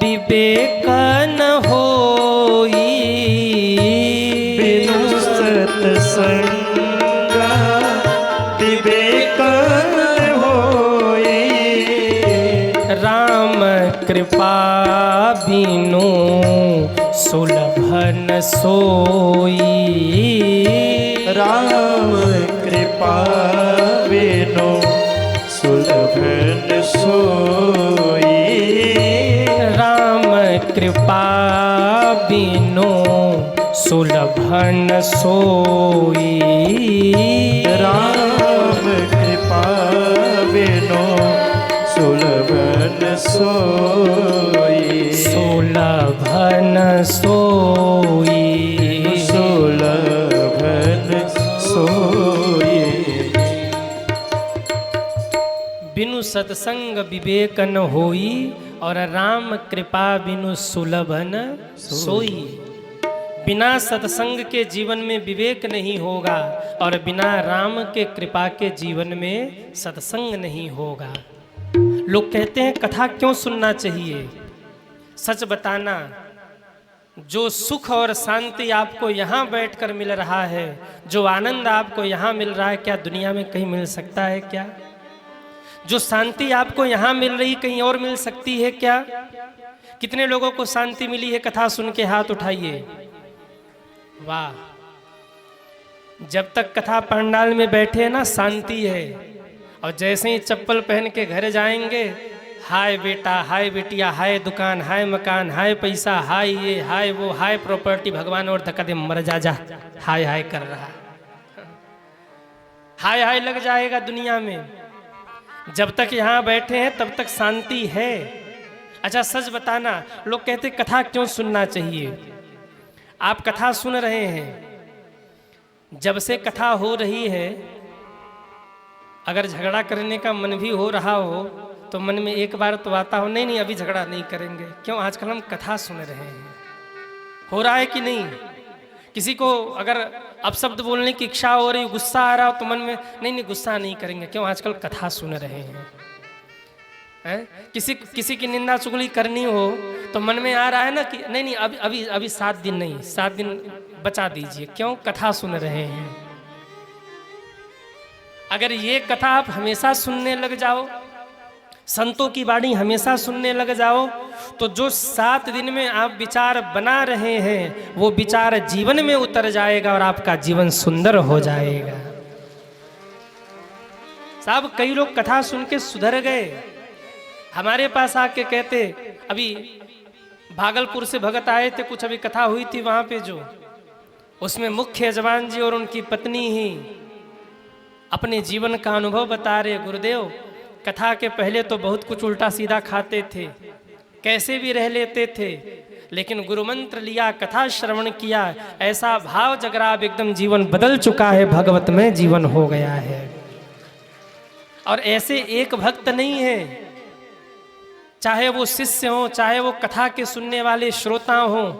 विवेक न होई। बिनु सत्संग विवेक न होई। राम कृपा बिनु सुलभन सोई। राम कृपा बिनु सुलभन सोई। राम कृपा बिनु सुलभन सोई। राम कृपा बिनु सुलभन सोई। सुलभन सोई। सुलभन सोई। बिनु सत्संग विवेक न होई और राम कृपा बिनु सुलभन सोई। बिना सत्संग के जीवन में विवेक नहीं होगा और बिना राम के कृपा के जीवन में सत्संग नहीं होगा। लोग कहते हैं कथा क्यों सुनना चाहिए? सच बताना, जो सुख और शांति आपको यहाँ बैठकर मिल रहा है, जो आनंद आपको यहाँ मिल रहा है, क्या दुनिया में कहीं मिल सकता है क्या? जो शांति आपको यहाँ मिल रही कहीं और मिल सकती है क्या? कितने लोगों को शांति मिली है कथा सुन के? हाथ उठाइए। वाह! जब तक कथा पंडाल में बैठे हैं ना शांति है, और जैसे ही चप्पल पहन के घर जाएंगे, हाय बेटा, हाय बिटिया, हाय दुकान, हाय मकान, हाय पैसा, हाय ये, हाय वो, हाय प्रॉपर्टी, भगवान और धक्का दे मर जा जा, हाय हाय कर रहा, हाय हाय लग जाएगा दुनिया में। जब तक यहाँ बैठे हैं तब तक शांति है। अच्छा सच बताना, लोग कहते कथा क्यों सुनना चाहिए? आप कथा सुन रहे हैं, जब से कथा हो रही है, अगर झगड़ा करने का मन भी हो रहा हो तो मन में एक बार तो आता हो, नहीं नहीं अभी झगड़ा नहीं करेंगे। क्यों? आजकल हम कथा सुन रहे हैं। हो रहा है कि नहीं? किसी को अगर अपशब्द बोलने की इच्छा हो रही, गुस्सा आ रहा हो तो मन में नहीं नहीं गुस्सा नहीं करेंगे। क्यों? आजकल कथा सुन रहे हैं। किसी की निंदा चुगली करनी हो तो मन में आ रहा है ना कि नहीं नहीं अभी अभी अभी 7 दिन नहीं, 7 दिन बचा दीजिए। क्यों? कथा सुन रहे हैं। अगर ये कथा आप हमेशा सुनने लग जाओ, संतों की वाणी हमेशा सुनने लग जाओ, तो जो 7 दिन में आप विचार बना रहे हैं वो विचार जीवन में उतर जाएगा और आपका जीवन सुंदर हो जाएगा। साहब कई लोग कथा सुन के सुधर गए। हमारे पास आके कहते, अभी भागलपुर से भगत आए थे, कुछ अभी कथा हुई थी वहां पे, जो उसमें मुख्य यजमान जी और उनकी पत्नी ही अपने जीवन का अनुभव बता रहे। गुरुदेव, कथा के पहले तो बहुत कुछ उल्टा सीधा खाते थे, कैसे भी रह लेते थे, लेकिन गुरु मंत्र लिया, कथा श्रवण किया, ऐसा भाव जगरा, अब एकदम जीवन बदल चुका है, भगवत में जीवन हो गया है। और ऐसे एक भक्त नहीं है, चाहे वो शिष्य हो, चाहे वो कथा के सुनने वाले श्रोता हो,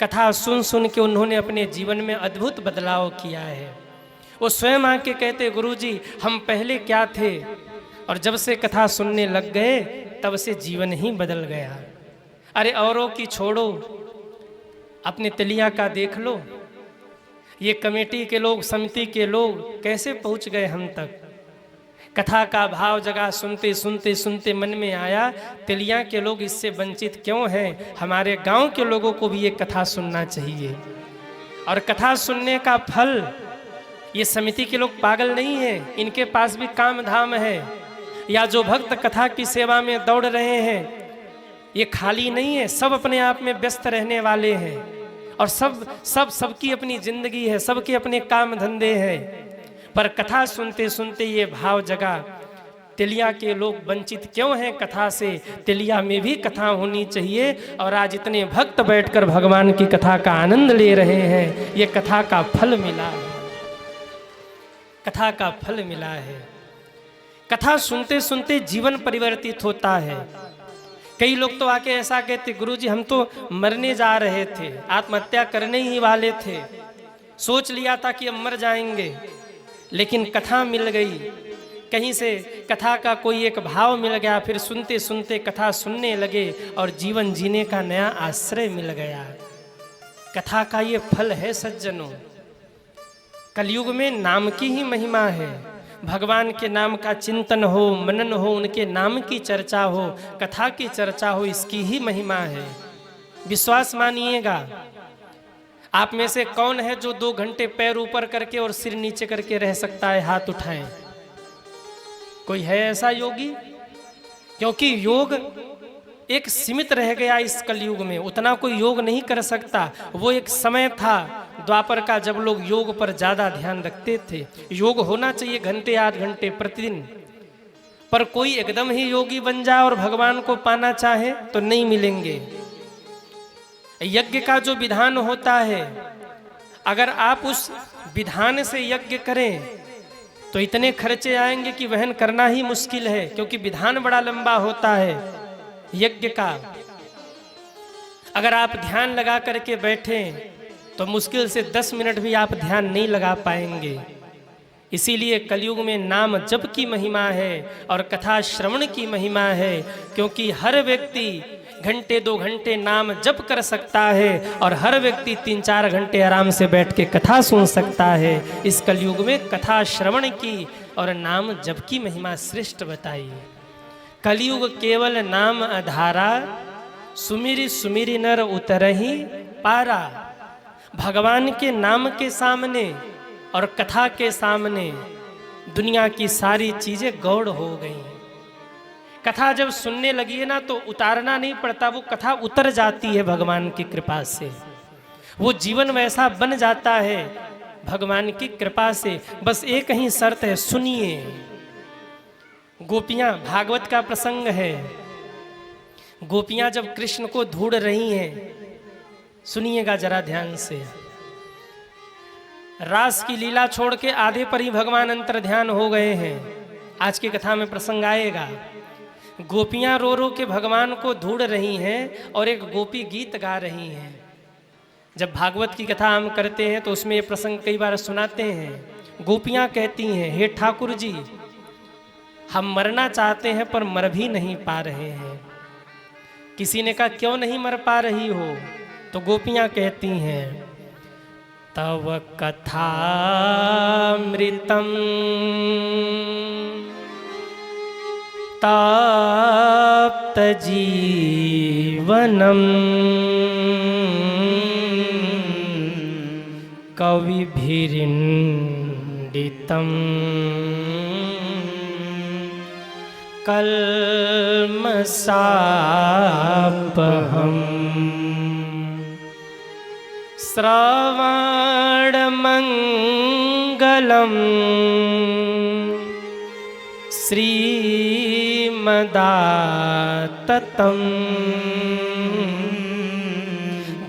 कथा सुन सुन के उन्होंने अपने जीवन में अद्भुत बदलाव किया है। वो स्वयं आके कहते, गुरुजी हम पहले क्या थे, और जब से कथा सुनने लग गए तब से जीवन ही बदल गया। अरे औरों की छोड़ो, अपने तलिया का देख लो। ये कमेटी के लोग, समिति के लोग कैसे पहुंच गए हम तक। कथा का भाव जगा, सुनते सुनते सुनते मन में आया तिलिया के लोग इससे वंचित क्यों हैं, हमारे गांव के लोगों को भी ये कथा सुनना चाहिए। और कथा सुनने का फल, ये समिति के लोग पागल नहीं हैं, इनके पास भी काम धाम है। या जो भक्त कथा की सेवा में दौड़ रहे हैं ये खाली नहीं है, सब अपने आप में व्यस्त रहने वाले हैं और सबकी अपनी जिंदगी है, सबके अपने काम धंधे हैं। पर कथा सुनते सुनते ये भाव जगा तिलिया के लोग वंचित क्यों हैं कथा से, तिलिया में भी कथा होनी चाहिए। और आज इतने भक्त बैठकर भगवान की कथा का आनंद ले रहे हैं, ये कथा का फल मिला है, कथा का फल मिला है। कथा सुनते सुनते जीवन परिवर्तित होता है। कई लोग तो आके ऐसा कहते, गुरुजी हम तो मरने जा रहे थे, आत्महत्या करने ही वाले थे, सोच लिया था कि अब मर जाएंगे, लेकिन कथा मिल गई, कहीं से कथा का कोई एक भाव मिल गया, फिर सुनते सुनते कथा सुनने लगे और जीवन जीने का नया आश्रय मिल गया। कथा का ये फल है सज्जनों। कलयुग में नाम की ही महिमा है, भगवान के नाम का चिंतन हो, मनन हो, उनके नाम की चर्चा हो, कथा की चर्चा हो, इसकी ही महिमा है। विश्वास मानिएगा। आप में से कौन है जो 2 घंटे पैर ऊपर करके और सिर नीचे करके रह सकता है? हाथ उठाएं। कोई है ऐसा योगी? क्योंकि योग एक सीमित रह गया इस कलयुग में, उतना कोई योग नहीं कर सकता। वो एक समय था द्वापर का जब लोग योग पर ज्यादा ध्यान रखते थे। योग होना चाहिए घंटे 8 घंटे प्रतिदिन, पर कोई एकदम ही योगी बन जाए और भगवान को पाना चाहे तो नहीं मिलेंगे। यज्ञ का जो विधान होता है, अगर आप उस विधान से यज्ञ करें तो इतने खर्चे आएंगे कि वहन करना ही मुश्किल है, क्योंकि विधान बड़ा लंबा होता है यज्ञ का। अगर आप ध्यान लगा करके बैठें तो मुश्किल से 10 मिनट भी आप ध्यान नहीं लगा पाएंगे। इसीलिए कलयुग में नाम जप की महिमा है और कथा श्रवण की महिमा है, क्योंकि हर व्यक्ति घंटे 2 घंटे नाम जप कर सकता है और हर व्यक्ति 3-4 घंटे आराम से बैठ के कथा सुन सकता है। इस कलयुग में कथा श्रवण की और नाम जप की महिमा श्रेष्ठ बताई। कलयुग केवल नाम आधारा, सुमिरि सुमिरि नर उतरहि पारा। भगवान के नाम के सामने और कथा के सामने दुनिया की सारी चीजें गौड़ हो गई। कथा जब सुनने लगी है ना तो उतारना नहीं पड़ता, वो कथा उतर जाती है भगवान की कृपा से। वो जीवन वैसा बन जाता है भगवान की कृपा से। बस एक ही शर्त है, सुनिए। गोपियां, भागवत का प्रसंग है। गोपियां जब कृष्ण को ढूंढ रही हैं, सुनिएगा जरा ध्यान से। रास की लीला छोड़ के आधे पर ही भगवान अंतर ध्यान हो गए हैं। आज की कथा में प्रसंग आएगा। गोपियां रो रो के भगवान को ढूंढ रही हैं और एक गोपी गीत गा रही हैं। जब भागवत की कथा हम करते हैं तो उसमें ये प्रसंग कई बार सुनाते हैं। गोपियां कहती हैं, हे ठाकुर जी, हम मरना चाहते हैं पर मर भी नहीं पा रहे हैं। किसी ने कहा क्यों नहीं मर पा रही हो? तो गोपियां कहती हैं, तव कथामृतम ताप्त जीवनम कविभिरिंडितम कल्मषापहम् श्रवणमंगलम् श्रीमदाततम्।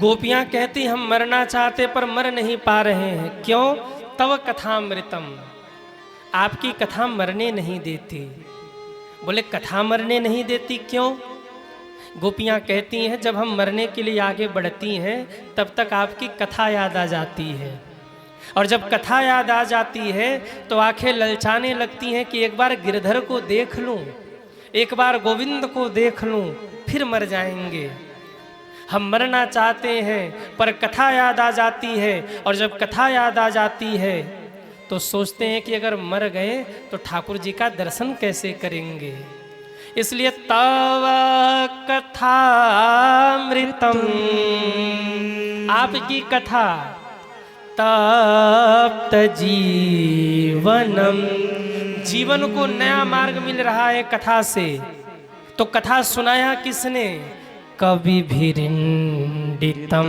गोपियां कहती हम मरना चाहते पर मर नहीं पा रहे हैं। क्यों? तव कथामृतम, आपकी कथा मरने नहीं देती। बोले कथा मरने नहीं देती, क्यों? गोपियां कहती हैं जब हम मरने के लिए आगे बढ़ती हैं तब तक आपकी कथा याद आ जाती है, और जब कथा याद आ जाती है तो आंखें ललचाने लगती हैं कि एक बार गिरधर को देख लूं, एक बार गोविंद को देख लूं, फिर मर जाएंगे। हम मरना चाहते हैं पर कथा याद आ जाती है, और जब कथा याद आ जाती है तो सोचते हैं कि अगर मर गए तो ठाकुर जी का दर्शन कैसे करेंगे। इसलिए तव कथामृतम, आपकी कथा तप्त जीवनम, जीवन को नया मार्ग मिल रहा है कथा से। तो कथा सुनाया किसने? कवि भिरिंडितम,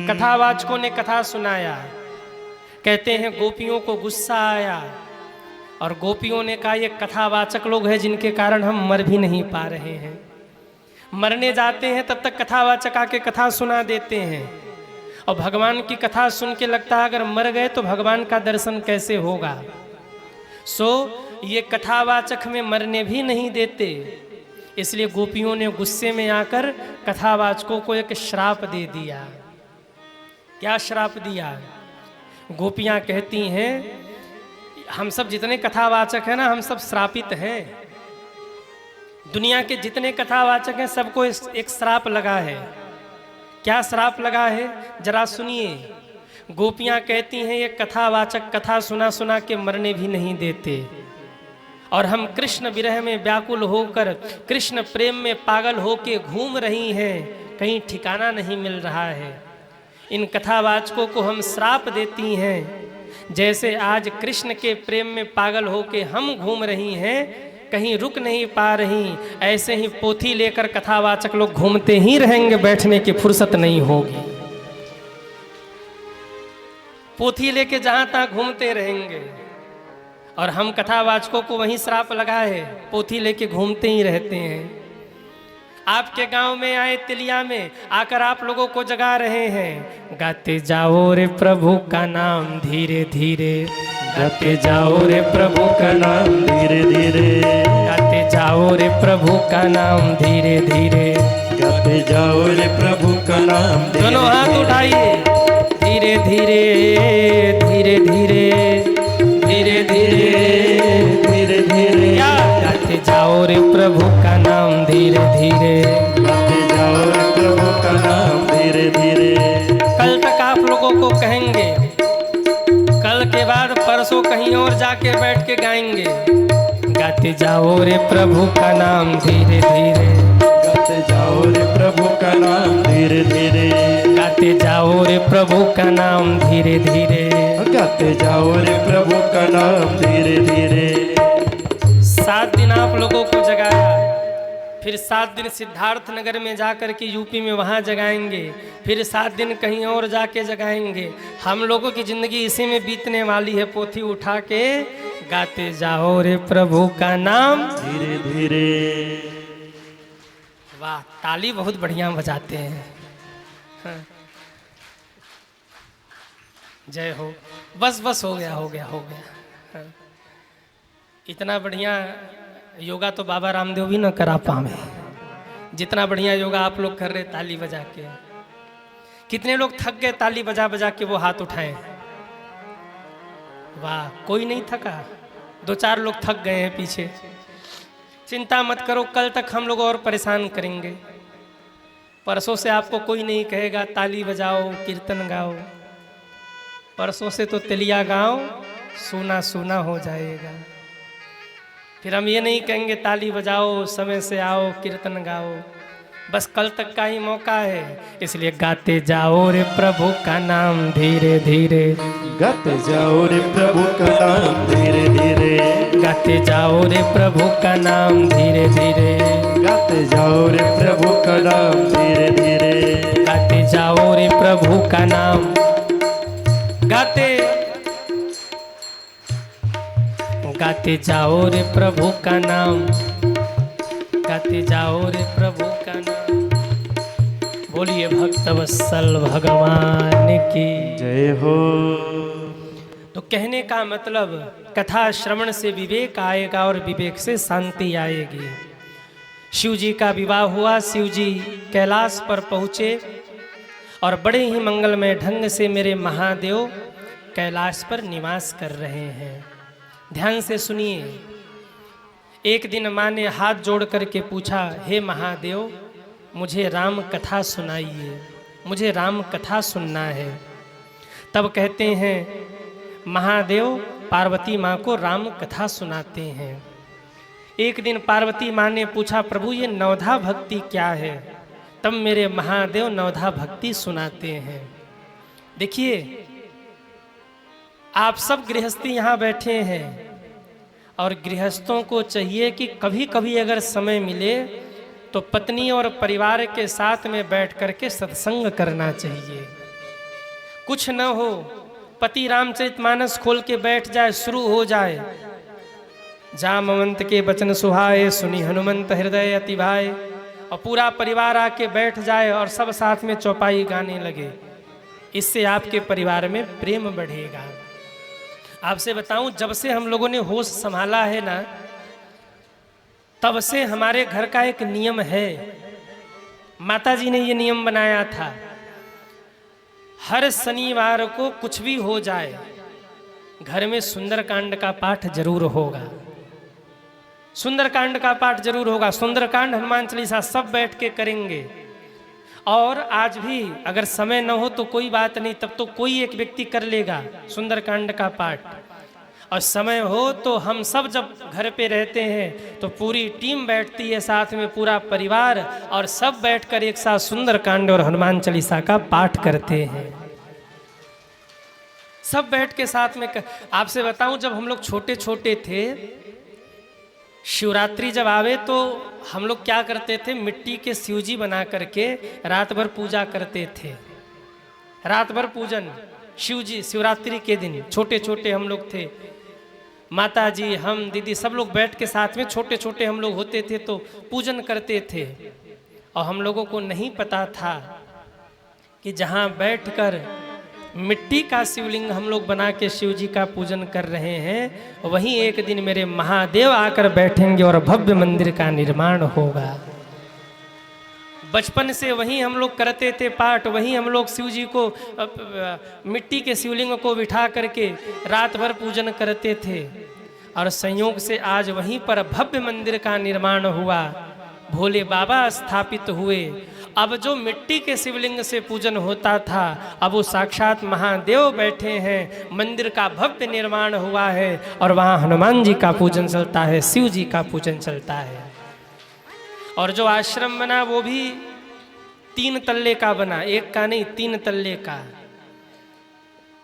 कथावाचकों ने कथा सुनाया। कहते हैं गोपियों को गुस्सा आया और गोपियों ने कहा ये कथावाचक लोग हैं जिनके कारण हम मर भी नहीं पा रहे हैं। मरने जाते हैं तब तक कथावाचक आके कथा सुना देते हैं, और भगवान की कथा सुन के लगता है अगर मर गए तो भगवान का दर्शन कैसे होगा। सो ये कथावाचक में मरने भी नहीं देते। इसलिए गोपियों ने गुस्से में आकर कथावाचकों को एक श्राप दे दिया। क्या श्राप दिया? गोपियां कहती हैं हम सब जितने कथावाचक हैं ना, हम सब श्रापित हैं। दुनिया के जितने कथावाचक हैं सबको एक श्राप लगा है। क्या श्राप लगा है जरा सुनिए। गोपियां कहती हैं ये कथावाचक कथा सुना सुना के मरने भी नहीं देते, और हम कृष्ण विरह में व्याकुल होकर कृष्ण प्रेम में पागल होके घूम रही हैं, कहीं ठिकाना नहीं मिल रहा है। इन कथावाचकों को हम श्राप देती हैं, जैसे आज कृष्ण के प्रेम में पागल होके हम घूम रही हैं, कहीं रुक नहीं पा रही, ऐसे ही पोथी लेकर कथावाचक लोग घूमते ही रहेंगे, बैठने की फुर्सत नहीं होगी। पोथी लेके जहां तहां घूमते रहेंगे, और हम कथावाचकों को वहीं श्राप लगा है, पोथी लेके घूमते ही रहते हैं। आपके गांव में आए तिलिया में आकर आप लोगों को जगा रहे हैं, गाते जाओ रे प्रभु का नाम धीरे धीरे, गाते जाओ रे प्रभु का नाम धीरे धीरे, गाते जाओ रे प्रभु का नाम धीरे धीरे, गाते जाओ रे प्रभु का नाम। दोनों हाथ उठाइए, धीरे धीरे धीरे धीरे धीरे धीरे धीरे धीरे, गाते जाओ रे प्रभु का नाम धीरे धीरे, गाते जाओ रे प्रभु का नाम धीरे धीरे। कल तक आप लोगों को कहेंगे, कल के बाद परसों कहीं और जाके बैठ के गाएंगे, गाते जाओ रे प्रभु का नाम धीरे धीरे, गाते जाओ रे प्रभु का नाम धीरे धीरे, गाते जाओ रे प्रभु का नाम धीरे धीरे, गाते जाओ रे प्रभु का नाम धीरे धीरे। 7 दिन आप लोगों को जगाया, फिर 7 दिन सिद्धार्थ नगर में जाकर के यूपी में वहाँ जगाएंगे, फिर 7 दिन कहीं और जाके जगाएंगे। हम लोगों की ज़िंदगी इसी में बीतने वाली है। पोथी उठा के गाते जाओ रे प्रभु का नाम धीरे धीरे। वाह, ताली बहुत बढ़िया बजाते हैं। हाँ। जय हो। बस बस हो गया हो गया हो गया। हाँ। इतना बढ़िया योगा तो बाबा रामदेव भी न करा पावे, जितना बढ़िया योगा आप लोग कर रहे ताली बजा के। कितने लोग थक गए ताली बजा बजा के, वो हाथ उठाएं। वाह, कोई नहीं थका, 2-4 लोग थक गए हैं पीछे। चिंता मत करो, कल तक हम लोग और परेशान करेंगे। परसों से आपको कोई नहीं कहेगा ताली बजाओ कीर्तन गाओ, परसों से तो तिलिया गाओ सूना सूना हो जाएगा। फिर हम ये नहीं कहेंगे ताली बजाओ समय से आओ कीर्तन गाओ, बस कल तक का ही मौका है। इसलिए गाते जाओ रे प्रभु का नाम धीरे धीरे, गाते जाओ रे प्रभु का नाम धीरे धीरे, गाते जाओ रे प्रभु का नाम धीरे धीरे, गाते जाओ रे प्रभु का नाम धीरे धीरे, गाते जाओ रे प्रभु का नाम। गाते गाते जाओ रे प्रभु का नाम, गाते जाओ रे प्रभु का नाम। बोलिए भक्तवत्सल भगवान की जय हो। तो कहने का मतलब कथा श्रवण से विवेक आएगा और विवेक से शांति आएगी। शिव जी का विवाह हुआ, शिव जी कैलाश पर पहुँचे और बड़े ही मंगलमय ढंग से मेरे महादेव कैलाश पर निवास कर रहे हैं। ध्यान से सुनिए। एक दिन माँ ने हाथ जोड़ करके पूछा, हे महादेव मुझे राम कथा सुनाइए, मुझे राम कथा सुनना है। तब कहते हैं महादेव पार्वती माँ को राम कथा सुनाते हैं। एक दिन पार्वती माँ ने पूछा प्रभु ये नवधा भक्ति क्या है? तब मेरे महादेव नवधा भक्ति सुनाते हैं। देखिए आप सब गृहस्थी यहाँ बैठे हैं और गृहस्थों को चाहिए कि कभी कभी अगर समय मिले तो पत्नी और परिवार के साथ में बैठ करके सत्संग करना चाहिए। कुछ न हो पति रामचरितमानस खोल के बैठ जाए, शुरू हो जाए, जामवंत के वचन सुहाए सुनी हनुमंत हृदय अति भाए, और पूरा परिवार आके बैठ जाए और सब साथ में चौपाई गाने लगे। इससे आपके परिवार में प्रेम बढ़ेगा। आपसे बताऊं जब से हम लोगों ने होश संभाला है ना, तब से हमारे घर का एक नियम है। माता जी ने ये नियम बनाया था, हर शनिवार को कुछ भी हो जाए घर में सुंदरकांड का पाठ जरूर होगा। सुंदरकांड का पाठ जरूर होगा। सुंदरकांड हनुमान चालीसा सब बैठ के करेंगे। और आज भी अगर समय न हो तो कोई बात नहीं, तब तो कोई एक व्यक्ति कर लेगा सुंदरकांड का पाठ। और समय हो तो हम सब जब घर पे रहते हैं तो पूरी टीम बैठती है साथ में, पूरा परिवार, और सब बैठकर एक साथ सुंदरकांड और हनुमान चालीसा का पाठ करते हैं। सब बैठ के साथ में आपसे बताऊं जब हम लोग छोटे छोटे थे, शिवरात्रि जब आवे तो हम लोग क्या करते थे, मिट्टी के शिवजी बना करके रात भर पूजा करते थे। रात भर पूजन शिवजी, शिवरात्रि के दिन छोटे छोटे हम लोग थे, माता जी हम दीदी सब लोग बैठ के साथ में, छोटे छोटे हम लोग होते थे तो पूजन करते थे। और हम लोगों को नहीं पता था कि जहाँ बैठकर मिट्टी का शिवलिंग हम लोग बना के शिव जी का पूजन कर रहे हैं, वहीं एक दिन मेरे महादेव आकर बैठेंगे और भव्य मंदिर का निर्माण होगा। बचपन से वहीं हम लोग करते थे पाठ, वहीं हम लोग शिव जी को मिट्टी के शिवलिंग को बिठा करके रात भर पूजन करते थे। और संयोग से आज वहीं पर भव्य मंदिर का निर्माण हुआ, भोले बाबा स्थापित हुए। अब जो मिट्टी के शिवलिंग से पूजन होता था, अब वो साक्षात महादेव बैठे हैं, मंदिर का भव्य निर्माण हुआ है और वहाँ हनुमान जी का पूजन चलता है, शिव जी का पूजन चलता है। और जो आश्रम बना वो भी 3 तल्ले का बना, एक का नहीं 3 तल्ले का।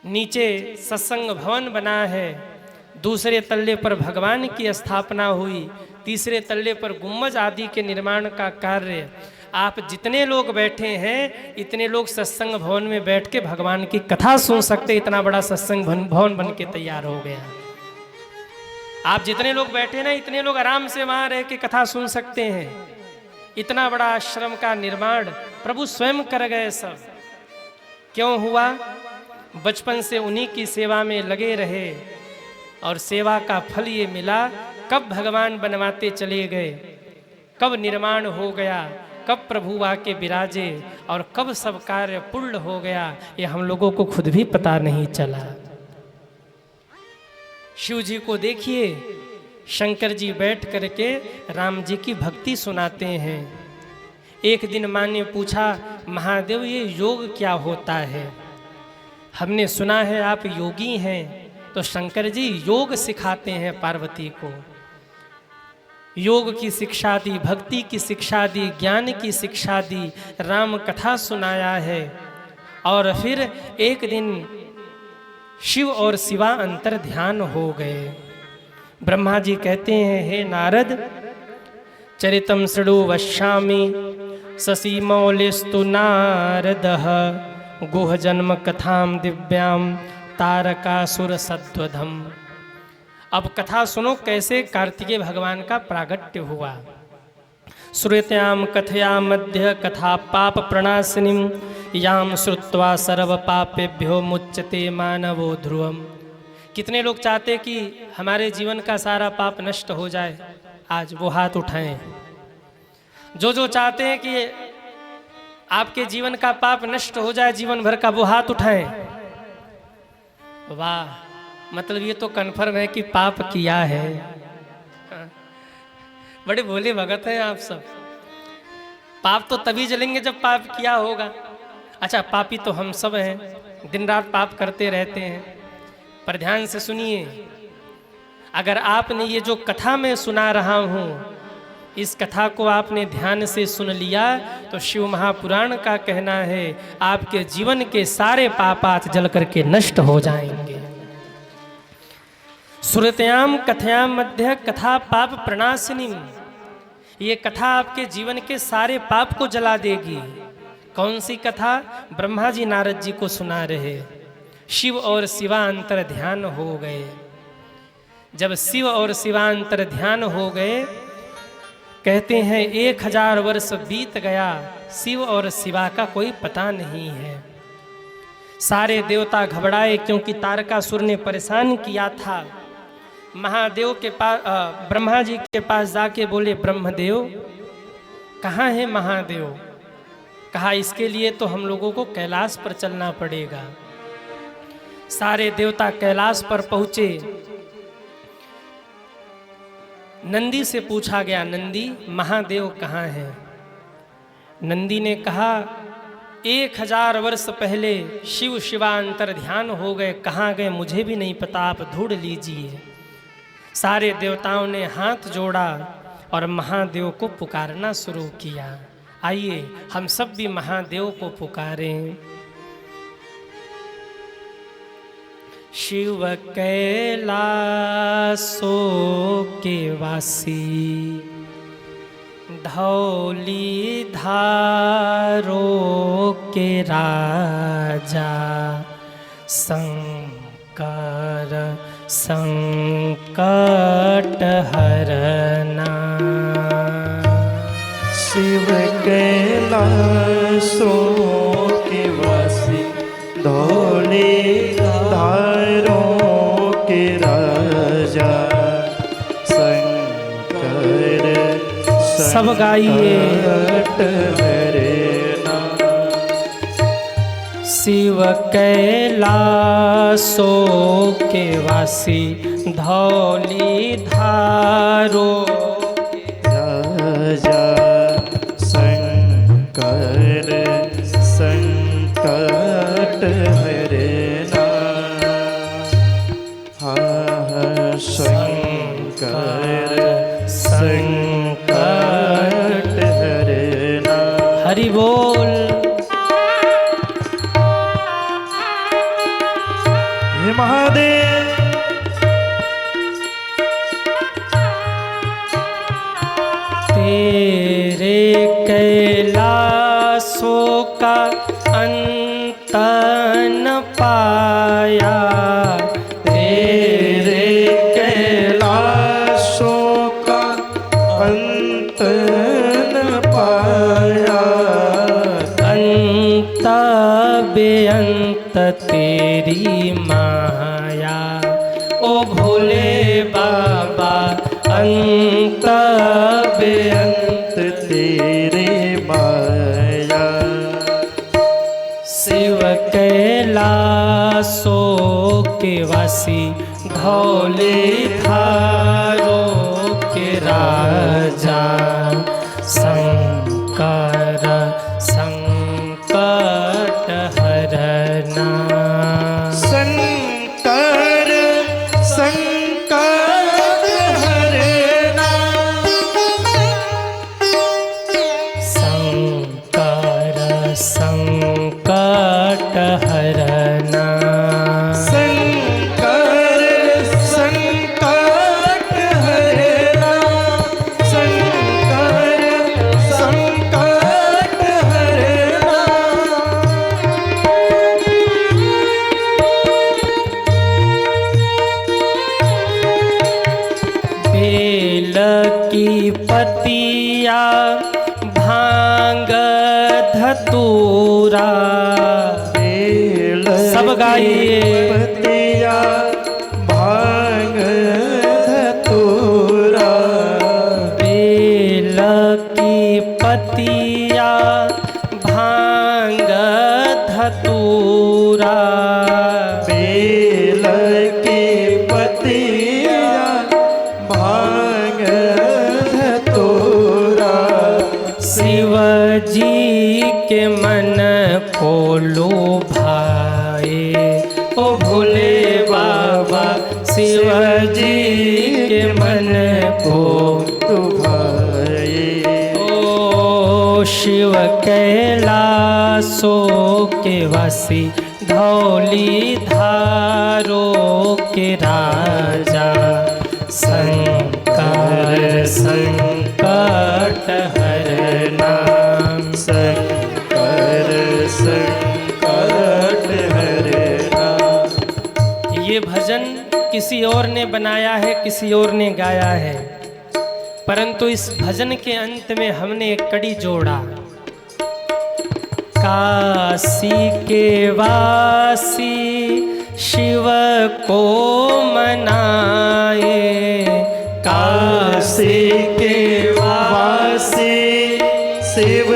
नीचे सत्संग भवन बना है, दूसरे तल्ले पर भगवान की स्थापना हुई, तीसरे तल्ले पर गुम्बज आदि के निर्माण का कार्य। आप जितने लोग बैठे हैं इतने लोग सत्संग भवन में बैठ के भगवान की कथा सुन सकते, इतना बड़ा सत्संग भवन बन के तैयार हो गया। आप जितने लोग बैठे ना इतने लोग आराम से वहां रह के कथा सुन सकते हैं। इतना बड़ा आश्रम का निर्माण प्रभु स्वयं कर गए। सब क्यों हुआ? बचपन से उन्हीं की सेवा में लगे रहे और सेवा का फल ये मिला। कब भगवान बनवाते चले गए, कब निर्माण हो गया, कब प्रभु आके विराजे और कब सब कार्य पूर्ण हो गया, ये हम लोगों को खुद भी पता नहीं चला। शिव जी को देखिए, शंकर जी बैठ करके राम जी की भक्ति सुनाते हैं। एक दिन माँ ने पूछा महादेव ये योग क्या होता है? हमने सुना है आप योगी हैं। तो शंकर जी योग सिखाते हैं पार्वती को। योग की शिक्षा दी, भक्ति की शिक्षा दी, ज्ञान की शिक्षा दी, राम कथा सुनाया है। और फिर एक दिन शिव और शिवा अंतर ध्यान हो गए। ब्रह्मा जी कहते हैं हे नारद, चरितम शृणु वश्यामि ससीमौलिस्तु नारदः गुह जन्म कथाम दिव्याम तारकासुर सद्वधम। अब कथा सुनो कैसे कार्तिकेय भगवान का प्रागट्य हुआ। श्रूयताम कथया मध्य कथा पाप प्रणाशिनीं याम श्रुत्वा सर्व पापेभ्यो मुच्यते मानवो ध्रुवम। कितने लोग चाहते कि हमारे जीवन का सारा पाप नष्ट हो जाए? आज वो हाथ उठाएं। जो चाहते हैं कि आपके जीवन का पाप नष्ट हो जाए जीवन भर का, वो हाथ उठाएं। वाह, मतलब ये तो कन्फर्म है कि पाप किया है। बड़े भोले भगत हैं आप सब। पाप तो तभी जलेंगे जब पाप किया होगा। अच्छा, पापी तो हम सब हैं, दिन रात पाप करते रहते हैं। पर ध्यान से सुनिए, अगर आपने ये जो कथा मैं सुना रहा हूँ, इस कथा को आपने ध्यान से सुन लिया तो शिव महापुराण का कहना है आपके जीवन के सारे पापात जल करके नष्ट हो जाएंगे। श्रुत्याम कथयाम मध्य कथा पाप प्रणाशिनी, ये कथा आपके जीवन के सारे पाप को जला देगी। कौन सी कथा? ब्रह्मा जी नारद जी को सुना रहे। शिव और शिवांतर ध्यान हो गए। जब शिव और शिवांतर ध्यान हो गए, कहते हैं 1000 वर्ष बीत गया, शिव और शिवा का कोई पता नहीं है। सारे देवता घबराए क्योंकि तारकासुर ने परेशान किया था। महादेव के पास ब्रह्मा जी के पास जाके बोले, ब्रह्मदेव कहाँ है महादेव? कहा इसके लिए तो हम लोगों को कैलाश पर चलना पड़ेगा। सारे देवता कैलाश पर पहुंचे। नंदी से पूछा गया, नंदी महादेव कहाँ है? नंदी ने कहा 1000 वर्ष पहले शिव शिवांतर ध्यान हो गए, कहाँ गए मुझे भी नहीं पता, आप ढूंढ लीजिए। सारे देवताओं ने हाथ जोड़ा और महादेव को पुकारना शुरू किया। आइए हम सब भी महादेव को पुकारें। शिव कैलासो के वासी, धौली धारो के राजा, शंकर संकट हरना। शिव कैलासो के वासी, धौले धारों के राजा, शंकर सब गाइए। हरना। शिव कैलासो के वासी, धौली धारो राजा, शंकर संकट हरना। शंकर संकट हरना। हरि बोल। हे महादेव, तेरे कैलासों का अंत न पाया, तेरे कैलाशों का अंत न पाया। अंत बेअंत तेरी माया, ओ भोले बाबा अंत बेअंत तेरे माया। शिव कैलासो के वासी, धौले धारो के राजा, शंकर संकट हरना। शंकर संकट हरना। शंकर संकट हरना। शंकर संकट हरना। शंकर संकट हरना। बेल की पतिया भांग धतूरा, बेल सब गाइए। पतिया भांग धतूरा। बेल की पतिया भांग धतूरा, बेल की पतिया भांग धतूरा। जी के मन को लुभाए, ओ भोले बाबा शिव जी के मन को लुभाए। ओ शिव कैलासो के वासी धौली धारो के राजा, शंकर संकट हरना, शंकर संकट हरना। ये भजन किसी और ने बनाया है, किसी और ने गाया है, परंतु इस भजन के अंत में हमने एक कड़ी जोड़ा। काशी के वासी शिव को मनाए, काशी के वासी शिव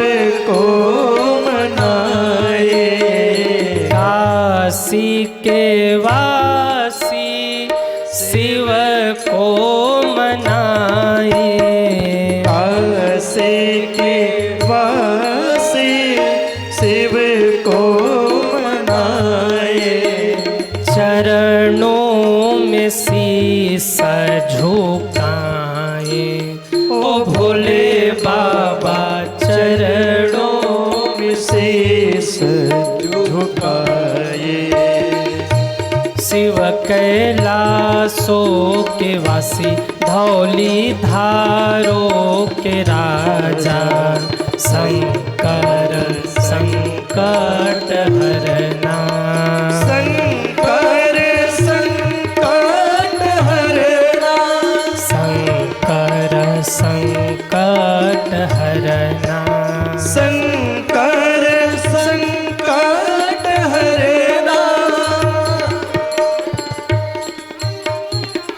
को मनाए। काशी के वासी शिव को मनाए, काशी के वासी शिव को मनाए। चरणों में शीस झुकाए, ओ भोले बाबा चरणों में शीस झुकाए। शिव कैलासो के वासी धौली धारो के राजा, शंकर संकट हरना, शंकर संकट हरना। शंकर संकट हरना, शंकर संकट हरना।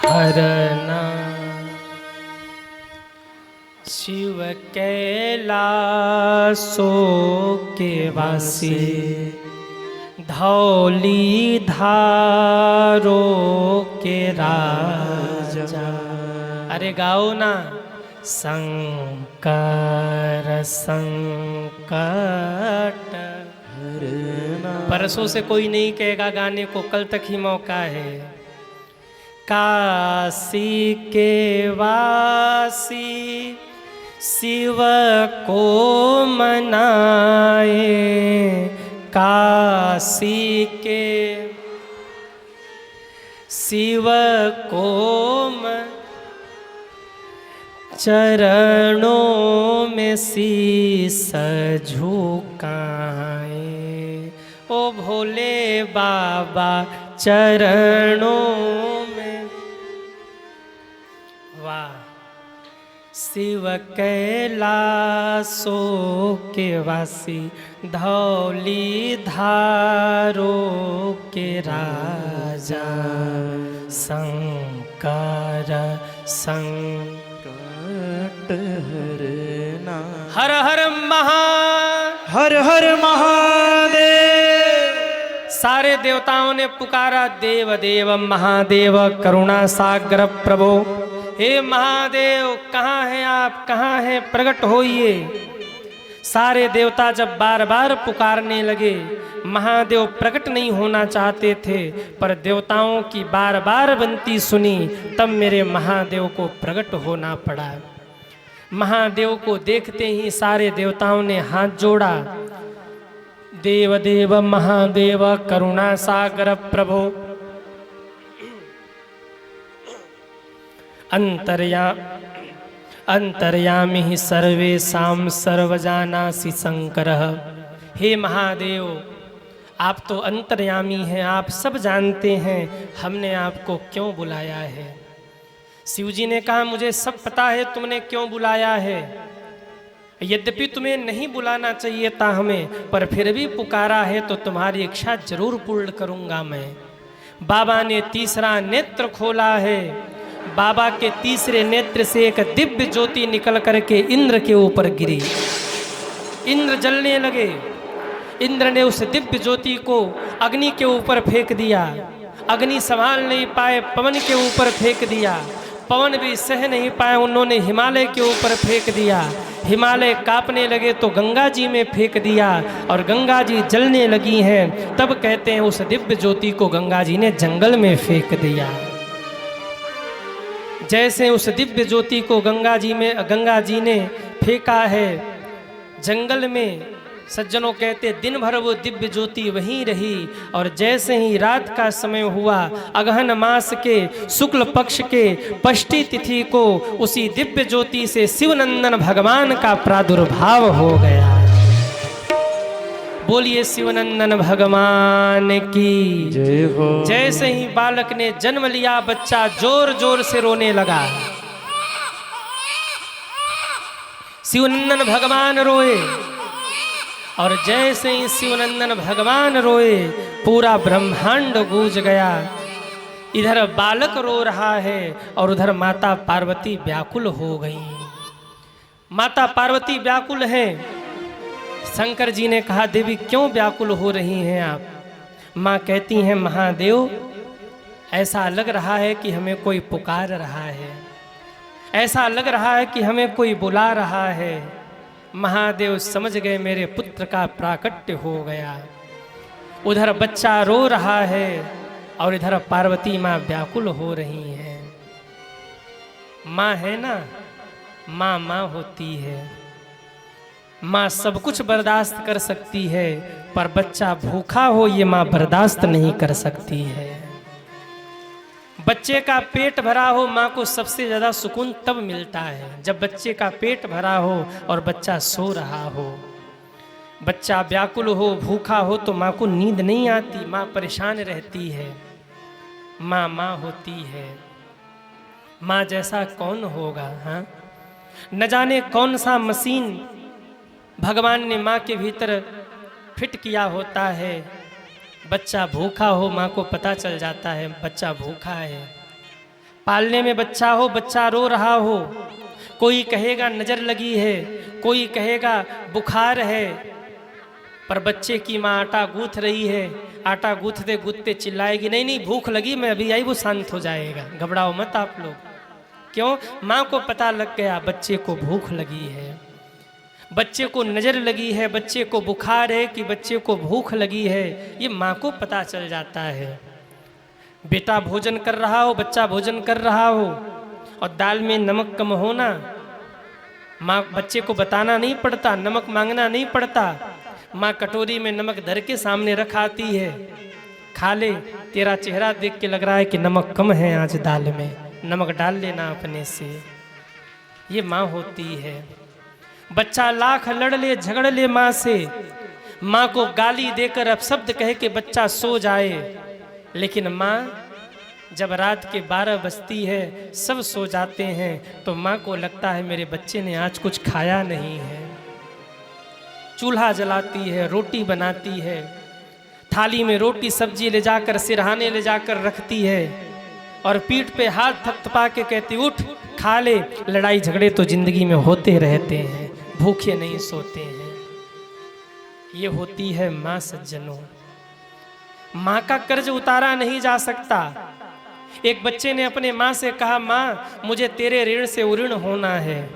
हरना। शिव कैलासो के वासी धौली धारो के राजा। अरे गाओ ना, शंकर संकट हरना। परसों से कोई नहीं कहेगा गाने को, कल तक ही मौका है। काशी के वासी शिव को मनाए, काशी के शिव को चरणों में शीस झुकाए, ओ भोले बाबा चरणों में। वाह। शिव कैलासो के वासी धौली धारो के राजा, शंकर संकट हरना। हर हर हर हर महादेव। सारे देवताओं ने पुकारा, देव देव महादेव करुणा सागर प्रभो। हे महादेव कहाँ हैं आप, कहाँ हैं, प्रकट होइए। सारे देवता जब बार बार पुकारने लगे, महादेव प्रकट नहीं होना चाहते थे, पर देवताओं की बार बार विनती सुनी, तब मेरे महादेव को प्रकट होना पड़ा। महादेव को देखते ही सारे देवताओं ने हाथ जोड़ा, देव देव महादेव करुणा सागर प्रभो। अंतर्यामी ही सर्वेषां सर्वजानासि शंकरः। हे महादेव आप तो अंतर्यामी हैं, आप सब जानते हैं, हमने आपको क्यों बुलाया है। शिव जी ने कहा, मुझे सब पता है तुमने क्यों बुलाया है, यद्यपि तुम्हें नहीं बुलाना चाहिए था हमें, पर फिर भी पुकारा है तो तुम्हारी इच्छा जरूर पूर्ण करूंगा मैं। बाबा ने तीसरा नेत्र खोला है, बाबा के तीसरे नेत्र से एक दिव्य ज्योति निकल करके इंद्र के ऊपर गिरी, इंद्र जलने लगे। इंद्र ने उस दिव्य ज्योति को अग्नि के ऊपर फेंक दिया, अग्नि संभाल नहीं पाए, पवन के ऊपर फेंक दिया, पवन भी सह नहीं पाए, उन्होंने हिमालय के ऊपर फेंक दिया। हिमालय कांपने लगे तो गंगा जी में फेंक दिया और गंगा जी जलने लगी हैं। तब कहते हैं उस दिव्य ज्योति को गंगा जी ने जंगल में फेंक दिया। जैसे उस दिव्य ज्योति को गंगा जी ने फेंका है जंगल में, सज्जनों कहते दिन भर वो दिव्य ज्योति वहीं रही। और जैसे ही रात का समय हुआ, अगहन मास के शुक्ल पक्ष के पष्टी तिथि को उसी दिव्य ज्योति से शिवनंदन भगवान का प्रादुर्भाव हो गया। बोलिए शिवनंदन भगवान की जय हो। जैसे ही बालक ने जन्म लिया, बच्चा जोर जोर से रोने लगा। शिवनंदन भगवान रोए और जैसे ही शिवनंदन भगवान रोए, पूरा ब्रह्मांड गूंज गया। इधर बालक रो रहा है और उधर माता पार्वती व्याकुल हो गई। माता पार्वती व्याकुल है। शंकर जी ने कहा, देवी क्यों व्याकुल हो रही हैं आप? माँ कहती हैं, महादेव ऐसा लग रहा है कि हमें कोई पुकार रहा है, ऐसा लग रहा है कि हमें कोई बुला रहा है। महादेव समझ गए मेरे पुत्र का प्राकट्य हो गया। उधर बच्चा रो रहा है और इधर पार्वती माँ व्याकुल हो रही हैं। माँ है ना, माँ माँ होती है। माँ सब कुछ बर्दाश्त कर सकती है, पर बच्चा भूखा हो ये माँ बर्दाश्त नहीं कर सकती है। बच्चे का पेट भरा हो, माँ को सबसे ज़्यादा सुकून तब मिलता है जब बच्चे का पेट भरा हो और बच्चा सो रहा हो। बच्चा व्याकुल हो, भूखा हो तो माँ को नींद नहीं आती, माँ परेशान रहती है। माँ माँ होती है। माँ जैसा कौन होगा? हाँ, न जाने कौन सा मशीन भगवान ने माँ के भीतर फिट किया होता है। बच्चा भूखा हो, माँ को पता चल जाता है बच्चा भूखा है। पालने में बच्चा हो, बच्चा रो रहा हो, कोई कहेगा नज़र लगी है, कोई कहेगा बुखार है, पर बच्चे की माँ आटा गूँथ रही है। आटा गूँथते गूँथते चिल्लाएगी, नहीं नहीं भूख लगी, मैं अभी आई, वो शांत हो जाएगा, घबराओ मत आप लोग। क्यों? माँ को पता लग गया बच्चे को भूख लगी है, बच्चे को नज़र लगी है, बच्चे को बुखार है कि बच्चे को भूख लगी है, ये माँ को पता चल जाता है। बेटा भोजन कर रहा हो, बच्चा भोजन कर रहा हो और दाल में नमक कम होना, माँ बच्चे को बताना नहीं पड़ता, नमक मांगना नहीं पड़ता। माँ कटोरी में नमक धर के सामने रखाती है, खा ले, तेरा चेहरा देख के लग रहा है कि नमक कम है आज दाल में, नमक डाल लेना अपने से। ये माँ होती है। बच्चा लाख लड़ ले झगड़ ले माँ से, माँ को गाली देकर अपशब्द कह के बच्चा सो जाए, लेकिन माँ जब रात के 12 बजती है, सब सो जाते हैं, तो माँ को लगता है मेरे बच्चे ने आज कुछ खाया नहीं है। चूल्हा जलाती है, रोटी बनाती है, थाली में रोटी सब्जी ले जाकर सिरहाने ले जाकर रखती है और पीठ पे हाथ थपथपा के कहती उठ खा ले। लड़ाई झगड़े तो जिंदगी में होते रहते हैं, भूखे नहीं सोते हैं। ये होती है माँ सज्जनों। माँ का कर्ज उतारा नहीं जा सकता। एक बच्चे ने अपने माँ से कहा, माँ मुझे तेरे ऋण से उऋण होना है।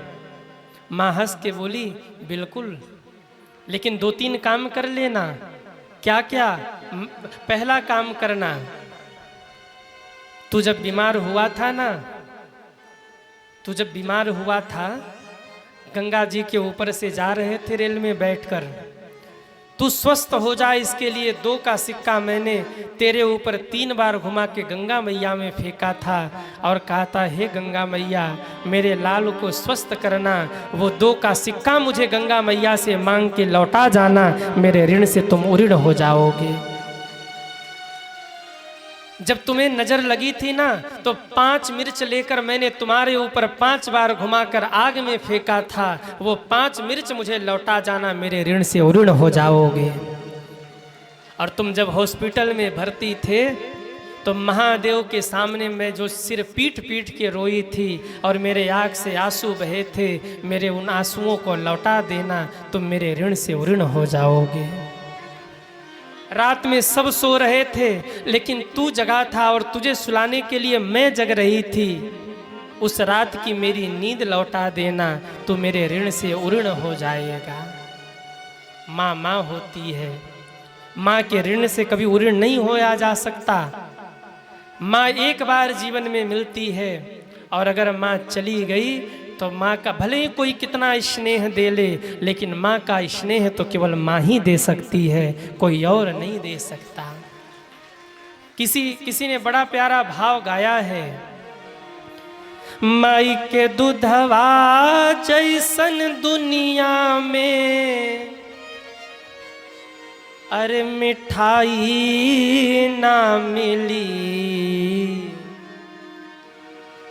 माँ हंस के बोली, बिल्कुल, लेकिन 2-3 काम कर लेना। क्या क्या? पहला काम करना, तू जब बीमार हुआ था ना, तू जब बीमार हुआ था, गंगा जी के ऊपर से जा रहे थे रेल में बैठकर, तू स्वस्थ हो जाए इसके लिए 2 का सिक्का मैंने तेरे ऊपर 3 बार घुमा के गंगा मैया में फेंका था और कहा था, हे गंगा मैया मेरे लाल को स्वस्थ करना, वो 2 का सिक्का मुझे गंगा मैया से मांग के लौटा जाना, मेरे ऋण से तुम उऋण हो जाओगे। जब तुम्हें नजर लगी थी ना, तो 5 मिर्च लेकर मैंने तुम्हारे ऊपर 5 बार घुमाकर आग में फेंका था, वो 5 मिर्च मुझे लौटा जाना, मेरे ऋण से उऋण हो जाओगे। और तुम जब हॉस्पिटल में भर्ती थे तो महादेव के सामने मैं जो सिर पीट पीट के रोई थी और मेरे आँख से आंसू बहे थे, मेरे उन आंसुओं को लौटा देना, तुम मेरे ऋण से उऋण हो जाओगे। रात में सब सो रहे थे, लेकिन तू जगा था और तुझे सुलाने के लिए मैं जग रही थी। उस रात की मेरी नींद लौटा देना, तो मेरे ऋण से उऋण हो जाएगा। माँ माँ होती है, माँ के ऋण से कभी उऋण नहीं होया जा सकता। माँ एक बार जीवन में मिलती है, और अगर माँ चली गई तो माँ का भले ही कोई कितना स्नेह दे ले, लेकिन माँ का स्नेह तो केवल माँ ही दे सकती है, कोई और नहीं दे सकता। किसी ने बड़ा प्यारा भाव गाया है, माई के दूधवा जैसन दुनिया में अरे मिठाई ना मिली।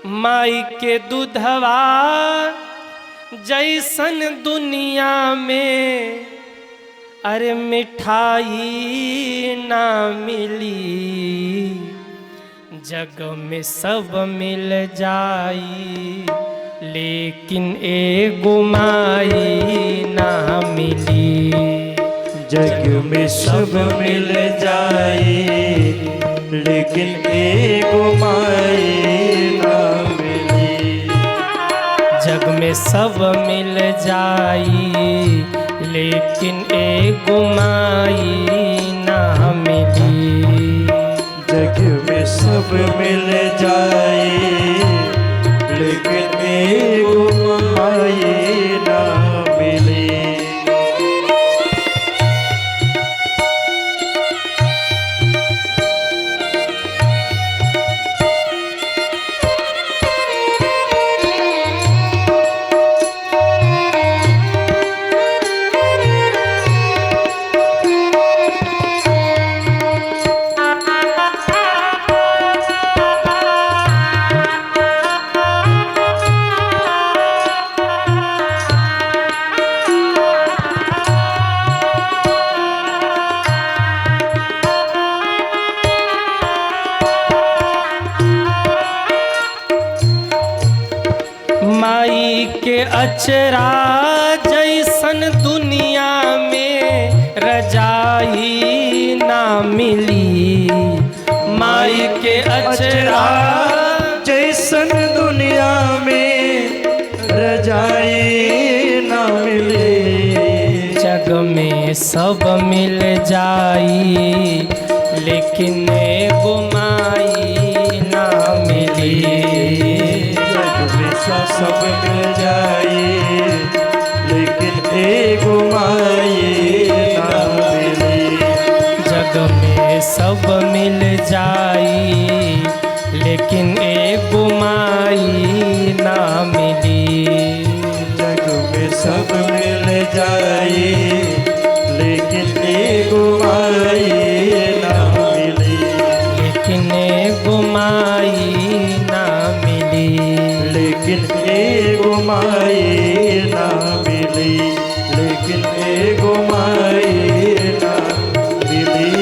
माई के दूधवा जैसन दुनिया में अरे मिठाई ना मिली। जग में सब मिल जाई लेकिन एगो माई ना मिली। जग में सब मिल जाए लेकिन एगो माई ना मिली। जग में सब मिल जाई लेकिन एगो माई ना मिली। जग में सब मिल जाए लेकिन एगो माई ना मिली। माई के अचरा जैसन दुनिया में रजाई ना मिली। माई के अचरा जैसन दुनिया में रजाई ना मिले। जग में सब मिल जाई लेकिन एगो माई ना मिली। सब मिल जाए लेकिन एगो माई ना मिली। जग में सब मिल जाई लेकिन एगो माई ना मिली। जग में सब मिल जाए लेकिन एगो माई ना मिली। लेकिन एगो माई ना मिली। लेकिन एगो माई ना मिली। लेकिन एगो माई ना मिली।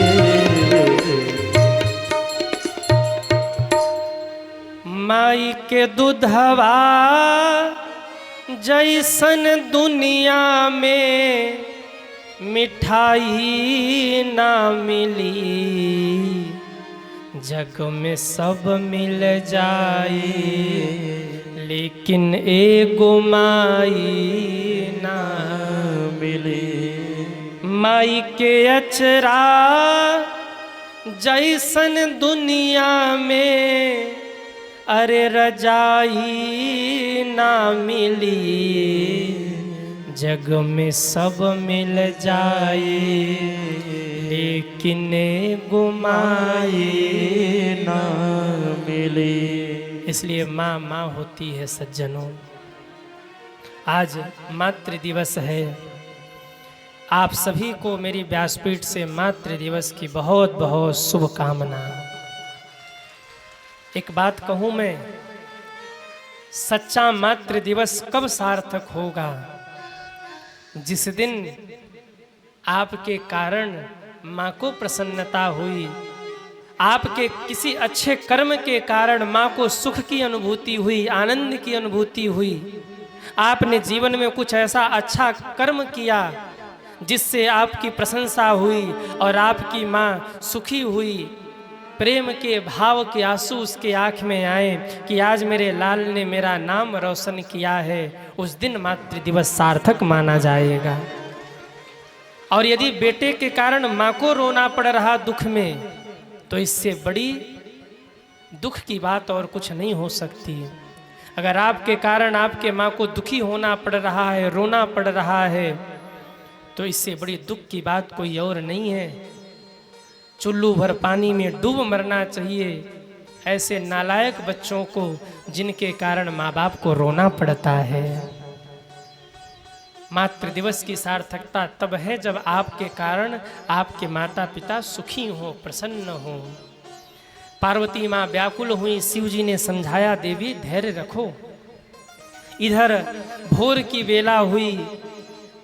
माई के दूधवा जैसन दुनिया में मिठाई ना मिली। जग में सब मिल जाए लेकिन एगो माई ना मिली। माई के अचरा जैसन दुनिया में अरे रजाई ना मिली। जग में सब मिल जाए लेकिन एगो माई ना मिली। इसलिए माँ माँ होती है सज्जनों। आज मातृ दिवस है। आप सभी को मेरी व्यासपीठ से मातृ दिवस की बहुत बहुत शुभकामना। एक बात कहूँ मैं, सच्चा मातृ दिवस कब सार्थक होगा? जिस दिन आपके कारण माँ को प्रसन्नता हुई, आपके किसी अच्छे कर्म के कारण माँ को सुख की अनुभूति हुई, आनंद की अनुभूति हुई। आपने जीवन में कुछ ऐसा अच्छा कर्म किया जिससे आपकी प्रशंसा हुई और आपकी माँ सुखी हुई, प्रेम के भाव के आंसू उसके आँख में आए कि आज मेरे लाल ने मेरा नाम रोशन किया है, उस दिन मातृ दिवस सार्थक माना जाएगा। और यदि बेटे के कारण माँ को रोना पड़ रहा दुख में, तो इससे बड़ी दुख की बात और कुछ नहीं हो सकती। अगर आपके कारण आपके माँ को दुखी होना पड़ रहा है, रोना पड़ रहा है, तो इससे बड़ी दुख की बात कोई और नहीं है। चुल्लू भर पानी में डूब मरना चाहिए ऐसे नालायक बच्चों को जिनके कारण माँ बाप को रोना पड़ता है। मातृ दिवस की सार्थकता तब है जब आपके कारण आपके माता पिता सुखी हो, प्रसन्न हो। पार्वती माँ व्याकुल हुई, शिव जी ने समझाया देवी धैर्य रखो। इधर भोर की वेला हुई,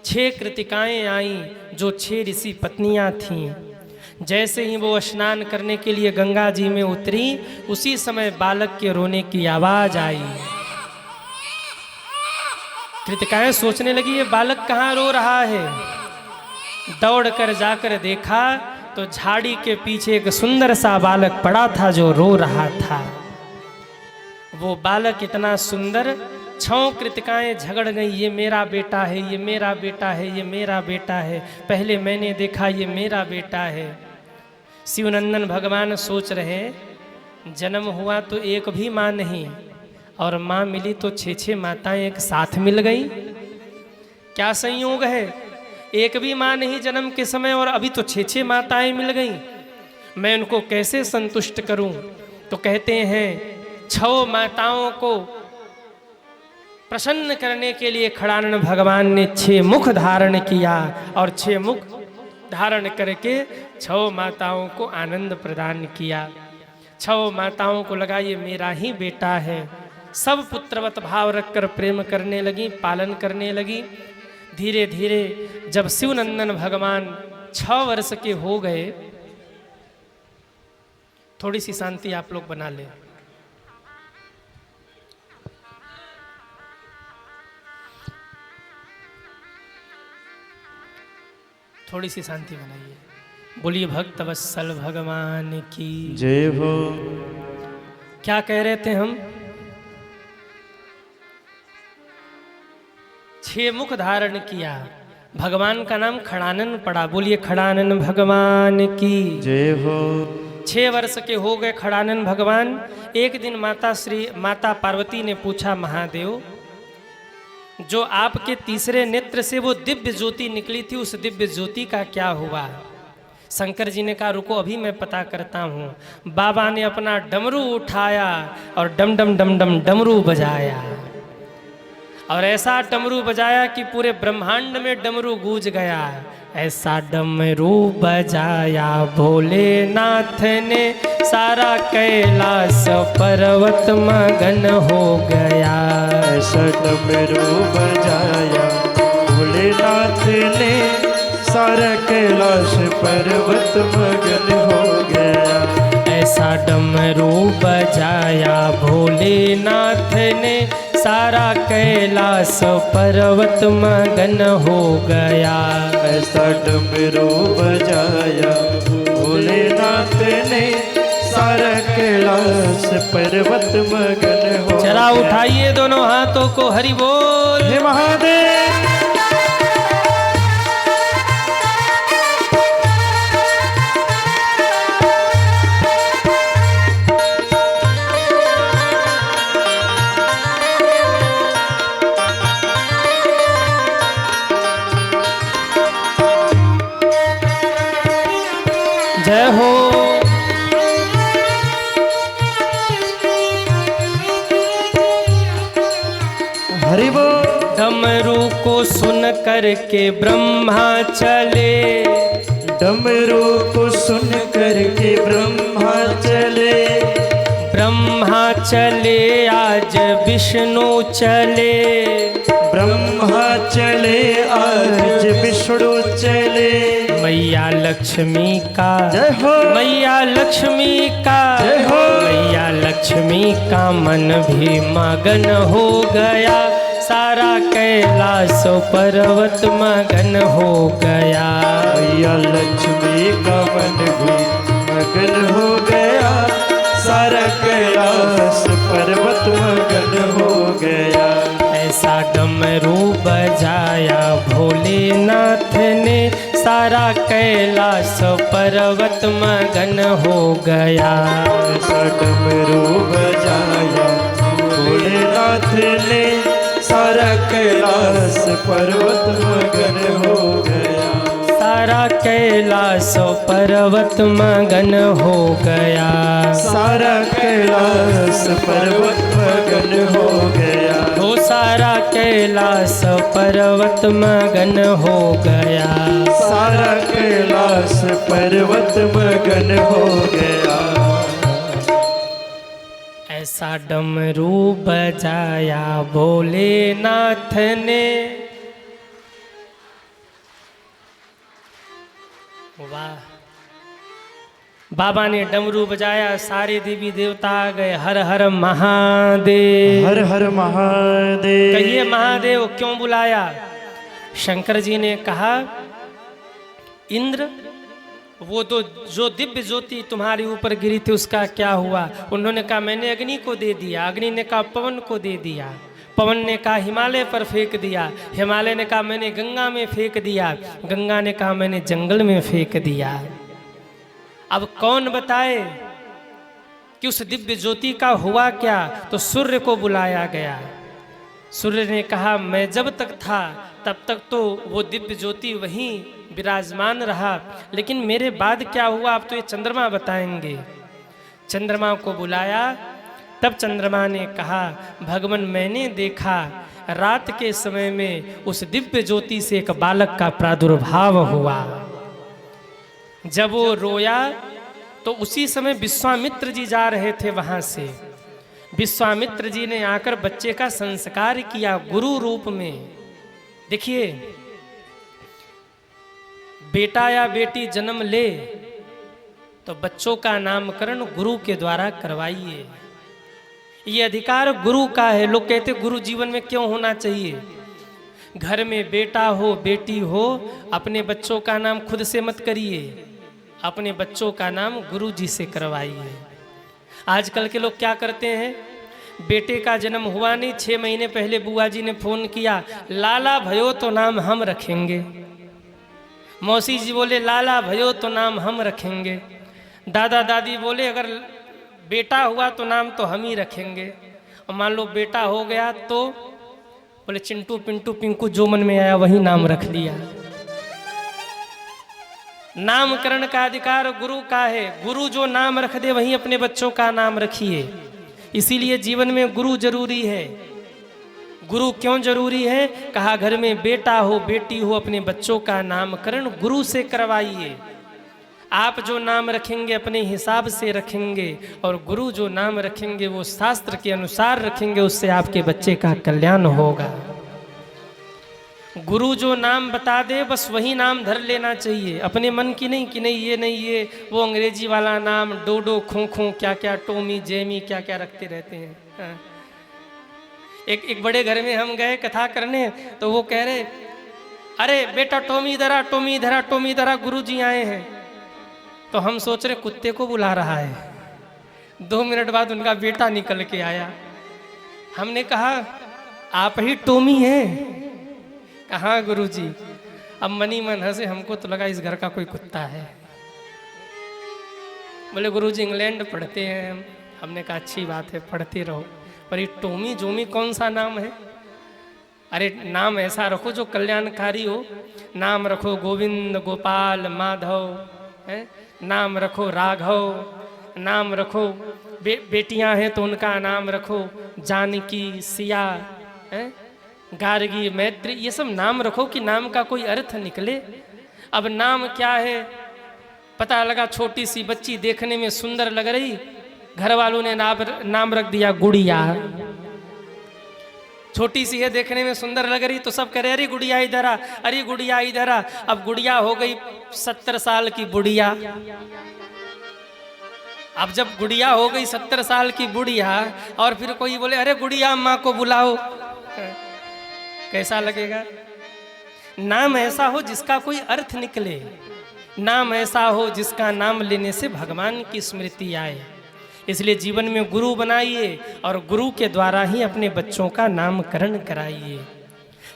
6 कृतिकाएं आईं जो 6 ऋषि पत्नियां थीं। जैसे ही वो स्नान करने के लिए गंगा जी में उतरी, उसी समय बालक के रोने की आवाज आई। कृतिकाएं सोचने लगी ये बालक कहाँ रो रहा है। दौड़ कर जाकर देखा तो झाड़ी के पीछे एक सुंदर सा बालक पड़ा था जो रो रहा था। वो बालक इतना सुंदर, 6 कृतिकाएं झगड़ गई, ये मेरा बेटा है, ये मेरा बेटा है, ये मेरा बेटा है, पहले मैंने देखा ये मेरा बेटा है। शिवनंदन भगवान सोच रहे जन्म हुआ तो एक भी माँ नहीं, और माँ मिली तो 6 माताएं एक साथ मिल गई। क्या संयोग है, एक भी माँ नहीं जन्म के समय और अभी तो 6 माताएं मिल गई। मैं उनको कैसे संतुष्ट करूं? तो कहते हैं 6 माताओं को प्रसन्न करने के लिए खड़ानन भगवान ने 6 मुख धारण किया, और 6 मुख धारण करके 6 माताओं को आनंद प्रदान किया। 6 माताओं को लगा ये मेरा ही बेटा है। सब पुत्रवत भाव रखकर प्रेम करने लगी, पालन करने लगी। धीरे धीरे जब शिवनंदन भगवान 6 वर्ष के हो गए, थोड़ी सी शांति आप लोग बना लें। थोड़ी सी शांति बनाइए। बोलिए भक्त वत्सल भगवान की जय हो। क्या कह रहे थे हम? 6 मुख धारण किया, भगवान का नाम खड़ानन पड़ा। बोलिए खड़ानन भगवान की जय हो। 6 वर्ष के हो गए खड़ानन भगवान। एक दिन माता पार्वती ने पूछा, महादेव जो आपके तीसरे नेत्र से वो दिव्य ज्योति निकली थी, उस दिव्य ज्योति का क्या हुआ? शंकर जी ने कहा रुको अभी मैं पता करता हूँ। बाबा ने अपना डमरू उठाया और डम डम डम डम डमरू बजाया, और ऐसा डमरू बजाया कि पूरे ब्रह्मांड में डमरू गूंज गया। ऐसा डमरू बजाया भोलेनाथ ने, सारा कैलाश पर्वत मगन हो गया। ऐसा डमरू बजाया भोलेनाथ ने, सारा कैलाश पर्वत मगन हो गया। ऐसा डमरू बजाया भोलेनाथ ने, सारा कैलाश पर्वत मगन हो गया। ऐसा डमरू बजाया भोलेनाथ ने, सारा कैलाश पर्वत मगन हो। जरा उठाइए दोनों हाथों को, हरि बोल। हे महादेव। जय हो। हरि बोल। डमरू को सुन करके ब्रह्मा चले, डमरू को सुन करके ब्रह्मा चले। ब्रह्मा चले आज विष्णु चले, ब्रह्मा चले आज विष्णु चले। मैया लक्ष्मी का जय हो। मैया लक्ष्मी का जय हो। मैया लक्ष्मी का मन भी मगन हो गया। सारा कैलाश पर्वत मगन हो गया। मैया लक्ष्मी का मन भी मगन हो गया। सारा कैलाश पर्वत मगन हो गया। ऐसा डमरू बजाया भोलेनाथ ने, सारा कैलाश पर्वत मगन हो गया। ऐसा डमरू बजाया भोलेनाथ ने, सारा कैलाश पर्वत मगन हो गया। सारा कैलाश पर्वत मगन हो गया। सारा कैलाश पर्वत मगन हो गया। वो सारा कैलाश पर्वत मगन हो गया। सारा कैलाश पर्वत मगन हो गया। ऐसा डमरू बजाया भोलेनाथ ने। वाह, बाबा ने डमरू बजाया, सारे देवी देवता आ गए। हर हर महादेव, हर हर महादेव। कहिए महादेव क्यों बुलाया? शंकर जी ने कहा, इंद्र वो तो जो दिव्य ज्योति तुम्हारे ऊपर गिरी थी उसका क्या हुआ? उन्होंने कहा मैंने अग्नि को दे दिया। अग्नि ने कहा पवन को दे दिया। पवन ने कहा हिमालय पर फेंक दिया। हिमालय ने कहा मैंने गंगा में फेंक दिया। गंगा ने कहा मैंने जंगल में फेंक दिया। अब कौन बताए कि उस दिव्य ज्योति का हुआ क्या? तो सूर्य को बुलाया गया। सूर्य ने कहा मैं जब तक था तब तक तो वो दिव्य ज्योति वहीं विराजमान रहा, लेकिन मेरे बाद क्या हुआ अब तो ये चंद्रमा बताएंगे। चंद्रमा को बुलाया, तब चंद्रमा ने कहा भगवान मैंने देखा रात के समय में उस दिव्य ज्योति से एक बालक का प्रादुर्भाव हुआ। जब वो रोया तो उसी समय विश्वामित्र जी जा रहे थे वहां से। विश्वामित्र जी ने आकर बच्चे का संस्कार किया गुरु रूप में। देखिए, बेटा या बेटी जन्म ले तो बच्चों का नामकरण गुरु के द्वारा करवाइए। ये अधिकार गुरु का है। लोग कहते गुरु जीवन में क्यों होना चाहिए? घर में बेटा हो बेटी हो, अपने बच्चों का नाम खुद से मत करिए, अपने बच्चों का नाम गुरु जी से करवाइए। आजकल के लोग क्या करते हैं, बेटे का जन्म हुआ नहीं, 6 महीने पहले बुआ जी ने फोन किया, लाला भयो तो नाम हम रखेंगे। मौसी जी बोले लाला भयो तो नाम हम रखेंगे। दादा दादी बोले अगर बेटा हुआ तो नाम तो हम ही रखेंगे। और मान लो बेटा हो गया तो बोले चिंटू पिंटू पिंकू जो मन में आया वही नाम रख लिया। नामकरण का अधिकार गुरु का है। गुरु जो नाम रख दे वही अपने बच्चों का नाम रखिए। इसीलिए जीवन में गुरु जरूरी है। गुरु क्यों जरूरी है? कहा घर में बेटा हो बेटी हो, अपने बच्चों का नामकरण गुरु से करवाइए। आप जो नाम रखेंगे अपने हिसाब से रखेंगे, और गुरु जो नाम रखेंगे वो शास्त्र के अनुसार रखेंगे, उससे आपके बच्चे का कल्याण होगा। गुरु जो नाम बता दे बस वही नाम धर लेना चाहिए, अपने मन की नहीं कि नहीं ये वो अंग्रेजी वाला नाम डोडो खो खो क्या क्या टोमी जेमी क्या क्या रखते रहते हैं। हाँ। एक बड़े घर में हम गए कथा करने, तो वो कह रहे अरे बेटा टोमी धरा टोमी धरा टोमी धरा, गुरु जी आए हैं। तो हम सोच रहे कुत्ते को बुला रहा है। 2 मिनट बाद उनका बेटा निकल के आया। हमने कहा आप ही टोमी हैं? कहाँ गुरुजी। अब मनी मन हंसे, हमको तो लगा इस घर का कोई कुत्ता है। बोले गुरुजी इंग्लैंड पढ़ते हैं हम। हमने कहा अच्छी बात है, पढ़ते रहो, पर ये टोमी जोमी कौन सा नाम है? अरे नाम ऐसा रखो जो कल्याणकारी हो। नाम रखो गोविंद गोपाल माधव है, नाम रखो राघव, नाम रखो बेटियां हैं तो उनका नाम रखो जानकी सिया है, गार्गी मैत्री, ये सब नाम रखो कि नाम का कोई अर्थ निकले। अब नाम क्या है? पता लगा छोटी सी बच्ची देखने में सुंदर लग रही, घर वालों ने नाम रख दिया गुड़िया। छोटी सी है देखने में सुंदर लग रही तो सब कह रहे अरे गुड़िया इधर आ, अरे गुड़िया इधर आ। अब गुड़िया हो गई 70 साल की बुढ़िया। अब जब गुड़िया हो गई 70 साल की बुढ़िया और फिर कोई बोले अरे गुड़िया अम्मा को बुलाओ, कैसा लगेगा? नाम ऐसा हो जिसका कोई अर्थ निकले, नाम ऐसा हो जिसका नाम लेने से भगवान की स्मृति आए। इसलिए जीवन में गुरु बनाइए और गुरु के द्वारा ही अपने बच्चों का नामकरण कराइए।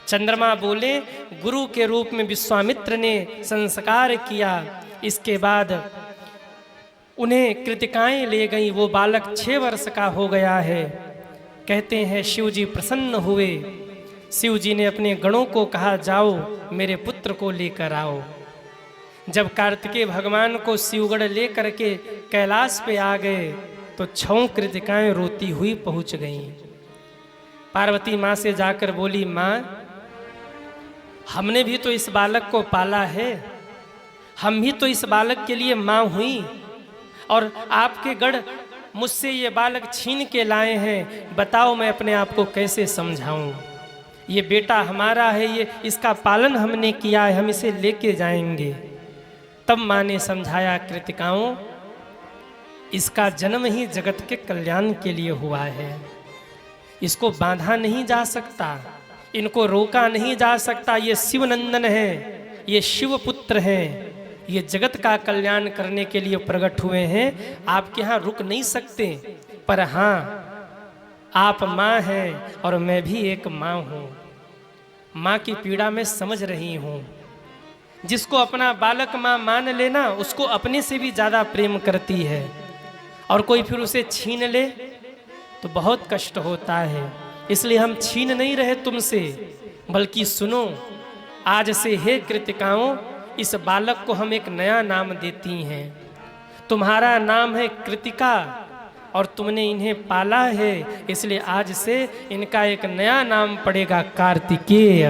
चंद्रमा बोले, गुरु के रूप में विश्वामित्र ने संस्कार किया। इसके बाद उन्हें कृतिकाएं ले गई। वो बालक 6 वर्ष का हो गया है। कहते हैं शिव जी प्रसन्न हुए। शिव जी ने अपने गणों को कहा, जाओ मेरे पुत्र को लेकर आओ। जब कार्तिकेय भगवान को शिवगढ़ लेकर के कैलाश पे आ गए तो 6 कृतिकाएं रोती हुई पहुंच गईं। पार्वती माँ से जाकर बोली, माँ हमने भी तो इस बालक को पाला है, हम भी तो इस बालक के लिए माँ हुई, और आपके गढ़ मुझसे ये बालक छीन के लाए हैं। बताओ मैं अपने आप को कैसे समझाऊं। ये बेटा हमारा है, ये इसका पालन हमने किया है, हम इसे लेके जाएंगे। तब माँ ने समझाया, कृतिकाओं इसका जन्म ही जगत के कल्याण के लिए हुआ है। इसको बांधा नहीं जा सकता, इनको रोका नहीं जा सकता। ये शिवनंदन है, ये शिव पुत्र हैं, ये जगत का कल्याण करने के लिए प्रकट हुए हैं। आपके यहाँ रुक नहीं सकते, पर हाँ आप माँ हैं और मैं भी एक माँ हूँ। माँ की पीड़ा मैं समझ रही हूँ। जिसको अपना बालक माँ मान लेना, उसको अपने से भी ज़्यादा प्रेम करती है, और कोई फिर उसे छीन ले तो बहुत कष्ट होता है। इसलिए हम छीन नहीं रहे तुमसे, बल्कि सुनो, आज से हे कृतिकाओं इस बालक को हम एक नया नाम देती हैं। तुम्हारा नाम है कृतिका और तुमने इन्हें पाला है, इसलिए आज से इनका एक नया नाम पड़ेगा, कार्तिकेय।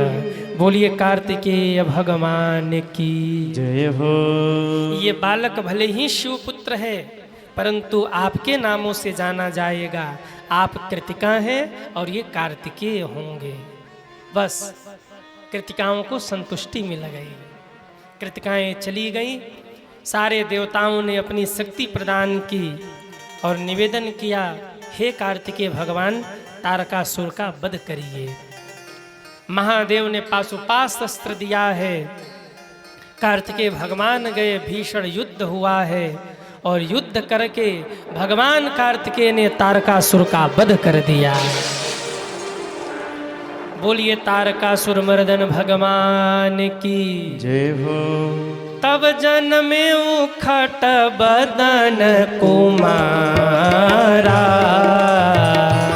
बोलिए कार्तिकेय भगवान की जय हो। ये बालक भले ही शिवपुत्र है, परंतु आपके नामों से जाना जाएगा। आप कृतिका हैं और ये कार्तिकेय होंगे। बस कृतिकाओं को संतुष्टि मिल गई। कृतिकाएं चली गई। सारे देवताओं ने अपनी शक्ति प्रदान की और निवेदन किया, हे कार्तिकेय भगवान तारकासुर का वध करिए। महादेव ने पाशुपाश अस्त्र दिया है। कार्तिकेय भगवान गए, भीषण युद्ध हुआ है, और युद्ध करके भगवान कार्तिकेय ने तारकासुर का वध कर दिया। बोलिए तारकासुर मर्दन भगवान की जय हो। तब जन्मे उखट बदन कुमारा,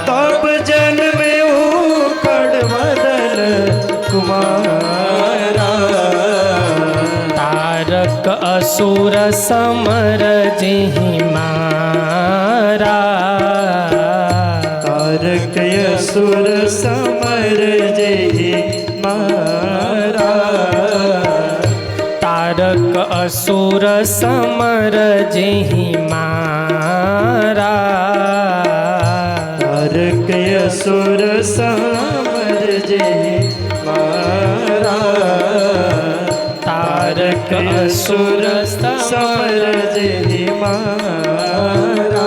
तब जन्मे उखट बदन कुमारा, तारक असुर समर जेहि मारा, तारक असुर समर जेहि मारा, तारक असुर समर जेहि मारा, तारक असुर समर जेहि मारा, तारक असुर समर जेहि मारा।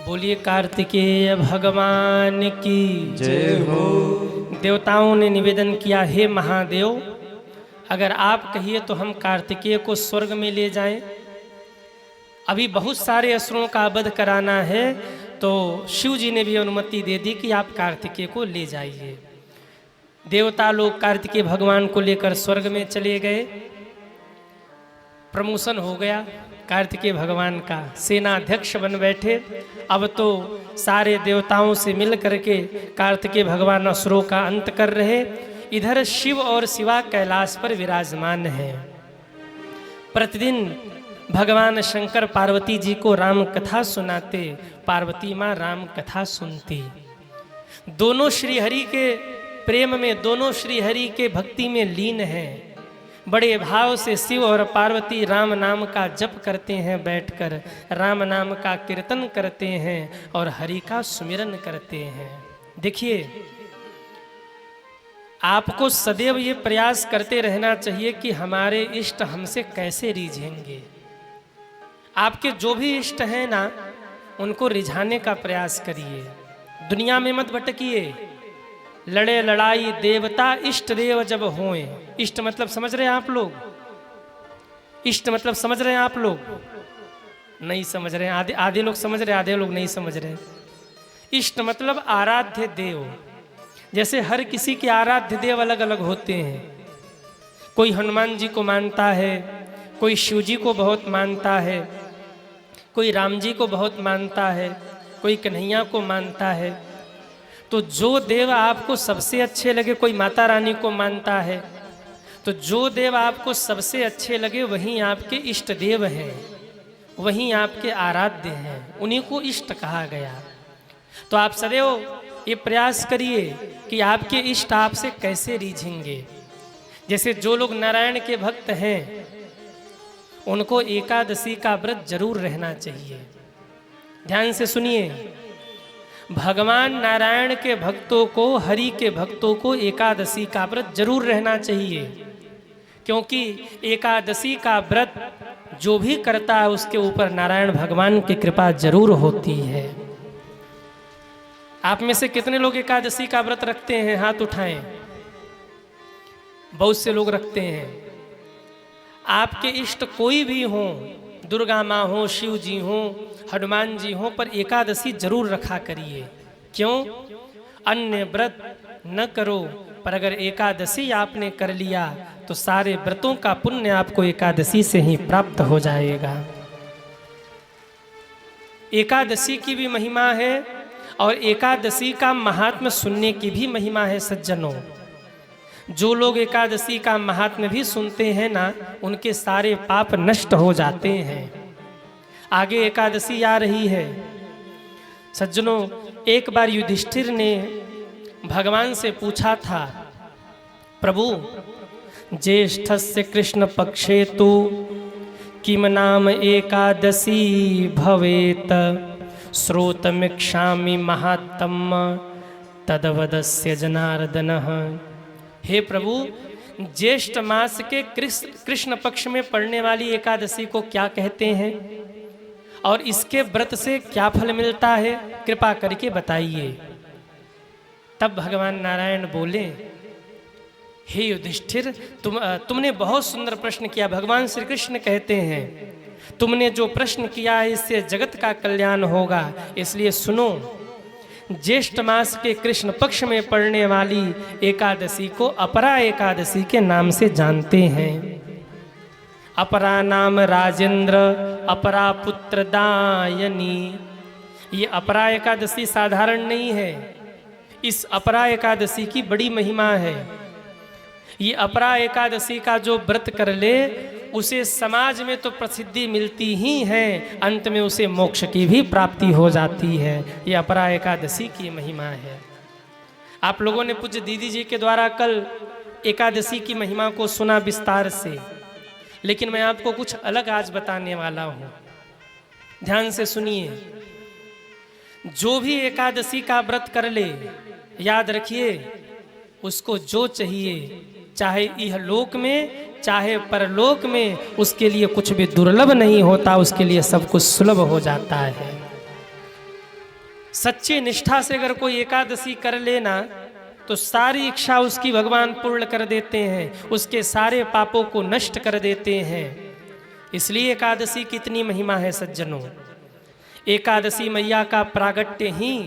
बोलिए कार्तिकेय भगवान की जय हो। देवताओं ने निवेदन किया, हे महादेव अगर आप कहिए तो हम कार्तिकेय को स्वर्ग में ले जाएं। अभी बहुत सारे असुरों का वध कराना है, तो शिव जी ने भी अनुमति दे दी कि आप कार्तिकेय को ले जाइए। देवता लोग कार्तिकेय भगवान को लेकर स्वर्ग में चले गए। प्रमोशन हो गया कार्तिकेय भगवान का, सेनाध्यक्ष बन बैठे। अब तो सारे देवताओं से मिल करके कार्तिकेय भगवान असुरों का अंत कर रहे। इधर शिव और शिवा कैलाश पर विराजमान हैं। प्रतिदिन भगवान शंकर पार्वती जी को राम कथा सुनाते, पार्वती माँ राम कथा सुनती। दोनों श्रीहरि के प्रेम में, दोनों श्रीहरि के भक्ति में लीन हैं। बड़े भाव से शिव और पार्वती राम नाम का जप करते हैं, बैठकर राम नाम का कीर्तन करते हैं और हरि का सुमिरन करते हैं। देखिए, आपको सदैव ये प्रयास करते रहना चाहिए कि हमारे इष्ट हमसे कैसे रिझेंगे। आपके जो भी इष्ट हैं ना, उनको रिझाने का प्रयास करिए। दुनिया में मत भटकिए। लड़े लड़ाई देवता इष्ट देव जब होए। इष्ट मतलब समझ रहे हैं आप लोग? इष्ट मतलब समझ रहे हैं आप लोग? नहीं समझ रहे हैं, आधे लोग समझ रहे, आधे लोग नहीं समझ रहे। इष्ट मतलब आराध्य देव। जैसे हर किसी के आराध्य देव अलग अलग होते हैं। कोई हनुमान जी को मानता है, कोई शिव जी को बहुत मानता है, कोई राम जी को बहुत मानता है, कोई कन्हैया को मानता है। तो जो देव आपको सबसे अच्छे लगे, कोई माता रानी को मानता है, तो जो देव आपको सबसे अच्छे लगे वहीं आपके इष्ट देव हैं, वहीं आपके आराध्य हैं, उन्हीं को इष्ट कहा गया। तो आप सदैव ये प्रयास करिए कि आपके इष्ट आपसे कैसे रीझेंगे। जैसे जो लोग नारायण के भक्त हैं उनको एकादशी का व्रत जरूर रहना चाहिए। ध्यान से सुनिए, भगवान नारायण के भक्तों को, हरि के भक्तों को एकादशी का व्रत जरूर रहना चाहिए, क्योंकि एकादशी का व्रत जो भी करता है उसके ऊपर नारायण भगवान की कृपा जरूर होती है। आप में से कितने लोग एकादशी का व्रत रखते हैं? हाथ उठाएं। बहुत से लोग रखते हैं। आपके इष्ट कोई भी हो, दुर्गा माँ हो, शिव जी हो, हनुमान जी हो, पर एकादशी जरूर रखा करिए। क्यों? अन्य व्रत न करो, पर अगर एकादशी आपने कर लिया तो सारे व्रतों का पुण्य आपको एकादशी से ही प्राप्त हो जाएगा। एकादशी की भी महिमा है और एकादशी का महात्म्य सुनने की भी महिमा है। सज्जनों, जो लोग एकादशी का महात्म्य भी सुनते हैं ना, उनके सारे पाप नष्ट हो जाते हैं। आगे एकादशी आ रही है। सज्जनों, एक बार युधिष्ठिर ने भगवान से पूछा था, प्रभु ज्येष्ठस्य कृष्ण पक्षे तु किम नाम एकादशी भवेत श्रोतमिक्षामि महात्म तदवदस्य जनार्दनः। हे प्रभु, ज्येष्ठ मास के कृष्ण पक्ष में पड़ने वाली एकादशी को क्या कहते हैं और इसके व्रत से क्या फल मिलता है, कृपा करके बताइए। तब भगवान नारायण बोले, हे युधिष्ठिर, तुमने बहुत सुंदर प्रश्न किया। भगवान श्री कृष्ण कहते हैं, तुमने जो प्रश्न किया है इससे जगत का कल्याण होगा, इसलिए सुनो। ज्येष्ठ मास के कृष्ण पक्ष में पड़ने वाली एकादशी को अपरा एकादशी के नाम से जानते हैं। अपरा नाम राजेंद्र, अपरा पुत्र दायनी। ये अपरा एकादशी साधारण नहीं है, इस अपरा एकादशी की बड़ी महिमा है। ये अपरा एकादशी का जो व्रत कर ले उसे समाज में तो प्रसिद्धि मिलती ही है, अंत में उसे मोक्ष की भी प्राप्ति हो जाती है। ये अपरा एकादशी की महिमा है। आप लोगों ने पूज्य दीदी जी के द्वारा कल एकादशी की महिमा को सुना विस्तार से, लेकिन मैं आपको कुछ अलग आज बताने वाला हूँ। ध्यान से सुनिए। जो भी एकादशी का व्रत कर ले, याद रखिए उसको जो चाहिए, चाहे इहलोक में चाहे परलोक में, उसके लिए कुछ भी दुर्लभ नहीं होता, उसके लिए सब कुछ सुलभ हो जाता है। सच्ची निष्ठा से अगर कोई एकादशी कर लेना तो सारी इच्छा उसकी भगवान पूर्ण कर देते हैं, उसके सारे पापों को नष्ट कर देते हैं। इसलिए एकादशी की इतनी महिमा है सज्जनों। एकादशी मैया का प्रागट्य ही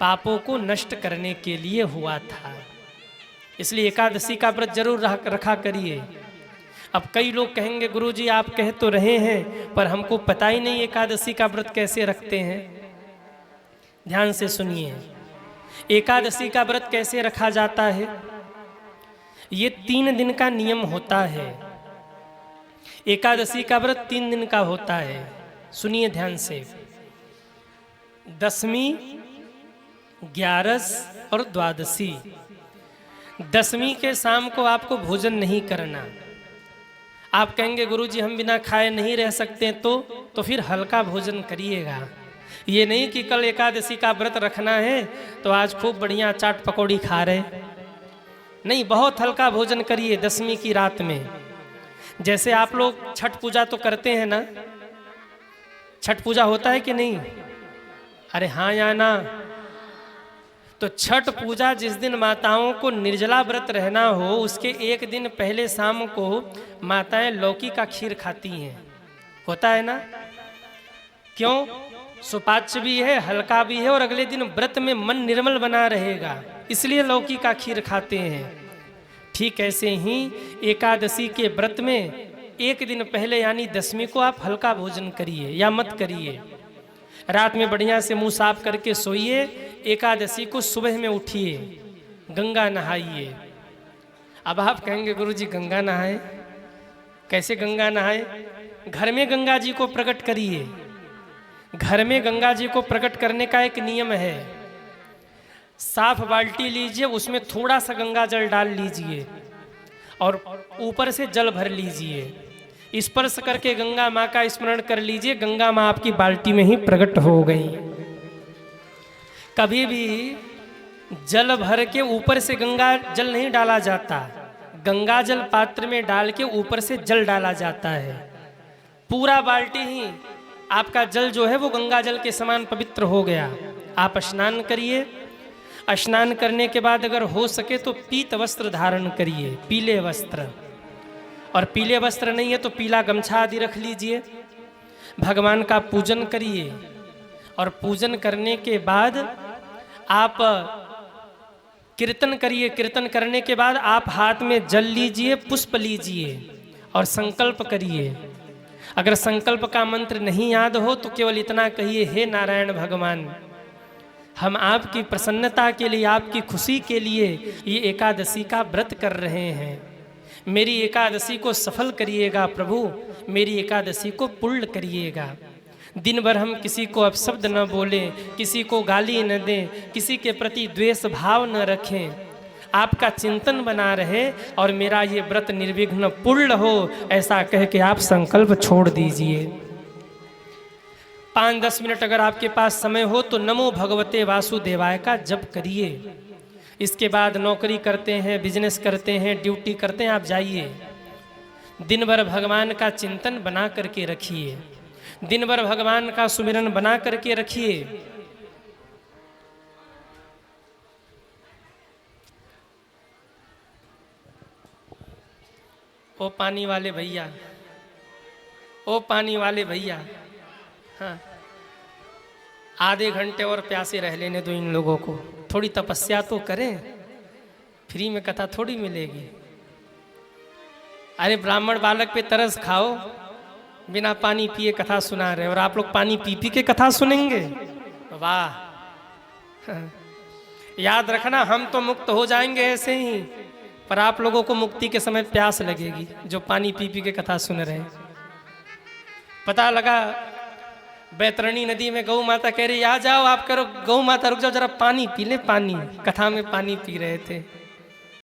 पापों को नष्ट करने के लिए हुआ था, इसलिए एकादशी का व्रत जरूर रखा करिए। अब कई लोग कहेंगे, गुरुजी आप कह तो रहे हैं पर हमको पता ही नहीं एकादशी का व्रत कैसे रखते हैं। ध्यान से सुनिए, एकादशी का व्रत कैसे रखा जाता है। ये 3 दिन का नियम होता है। एकादशी का व्रत 3 दिन का होता है। सुनिए ध्यान से। दशमी, 11 और द्वादशी। दशमी के शाम को आपको भोजन नहीं करना। आप कहेंगे गुरुजी हम बिना खाए नहीं रह सकते, तो फिर हल्का भोजन करिएगा। ये नहीं कि कल एकादशी का व्रत रखना है तो आज खूब बढ़िया चाट पकौड़ी खा रहे, नहीं, बहुत हल्का भोजन करिए दशमी की रात में। जैसे आप लोग छठ पूजा तो करते हैं ना, छठ पूजा होता है कि नहीं? अरे हाँ या ना? तो छठ पूजा जिस दिन माताओं को निर्जला व्रत रहना हो, उसके एक दिन पहले शाम को माताएं लौकी का खीर खाती हैं। होता है ना? क्यों? सुपाच्य भी है, हल्का भी है, और अगले दिन व्रत में मन निर्मल बना रहेगा, इसलिए लौकी का खीर खाते हैं। ठीक ऐसे ही एकादशी के व्रत में एक दिन पहले यानी दशमी को आप हल्का भोजन करिए या मत करिए। रात में बढ़िया से मुंह साफ करके सोइए। एकादशी को सुबह में उठिए, गंगा नहाइए। अब आप कहेंगे गुरुजी गंगा नहाए, कैसे गंगा नहाए? घर में गंगा जी को प्रकट करिए। घर में गंगा जी को प्रकट करने का एक नियम है। साफ बाल्टी लीजिए, उसमें थोड़ा सा गंगा जल डाल लीजिए और ऊपर से जल भर लीजिए। स्पर्श करके गंगा माँ का स्मरण कर लीजिए, गंगा माँ आपकी बाल्टी में ही प्रकट हो गई। कभी भी जल भर के ऊपर से गंगा जल नहीं डाला जाता, गंगा जल पात्र में डाल के ऊपर से जल डाला जाता है। पूरा बाल्टी ही आपका जल जो है वो गंगा जल के समान पवित्र हो गया। आप स्नान करिए। स्नान करने के बाद अगर हो सके तो पीत वस्त्र धारण करिए, पीले वस्त्र, और पीले वस्त्र नहीं है तो पीला गमछा आदि रख लीजिए। भगवान का पूजन करिए और पूजन करने के बाद आप कीर्तन करिए। कीर्तन करने के बाद आप हाथ में जल लीजिए, पुष्प लीजिए और संकल्प करिए। अगर संकल्प का मंत्र नहीं याद हो तो केवल इतना कहिए, हे नारायण भगवान, हम आपकी प्रसन्नता के लिए, आपकी खुशी के लिए ये एकादशी का व्रत कर रहे हैं। मेरी एकादशी को सफल करिएगा प्रभु, मेरी एकादशी को पूर्ण करिएगा। दिन भर हम किसी को अपशब्द न बोलें, किसी को गाली न दें, किसी के प्रति द्वेष भाव न रखें। आपका चिंतन बना रहे और मेरा ये व्रत निर्विघ्न पूर्ण हो, ऐसा कह के आप संकल्प छोड़ दीजिए। 5-10 मिनट अगर आपके पास समय हो तो नमो भगवते वासुदेवाय का जप करिए। इसके बाद नौकरी करते हैं, बिजनेस करते हैं, ड्यूटी करते हैं, आप जाइए। दिन भर भगवान का चिंतन बना करके रखिए, दिन भर भगवान का सुमिरन बना करके रखिए। ओ पानी वाले भैया, ओ पानी वाले भैया, हाँ, आधे घंटे और प्यासे रह लेने दो इन लोगों को, थोड़ी तपस्या तो करें, फ्री में कथा थोड़ी मिलेगी। अरे ब्राह्मण बालक पे तरस खाओ, बिना पानी पिए कथा सुना रहे और आप लोग पानी पी पी के कथा सुनेंगे, वाह। याद रखना, हम तो मुक्त हो जाएंगे ऐसे ही, पर आप लोगों को मुक्ति के समय प्यास लगेगी जो पानी पी पी के कथा सुन रहे हैं। पता लगा बैतरणी नदी में गौ माता कह रही आ जाओ, आप करो, गौ माता रुक जाओ जरा पानी पी ले, पानी, कथा में पानी पी रहे थे।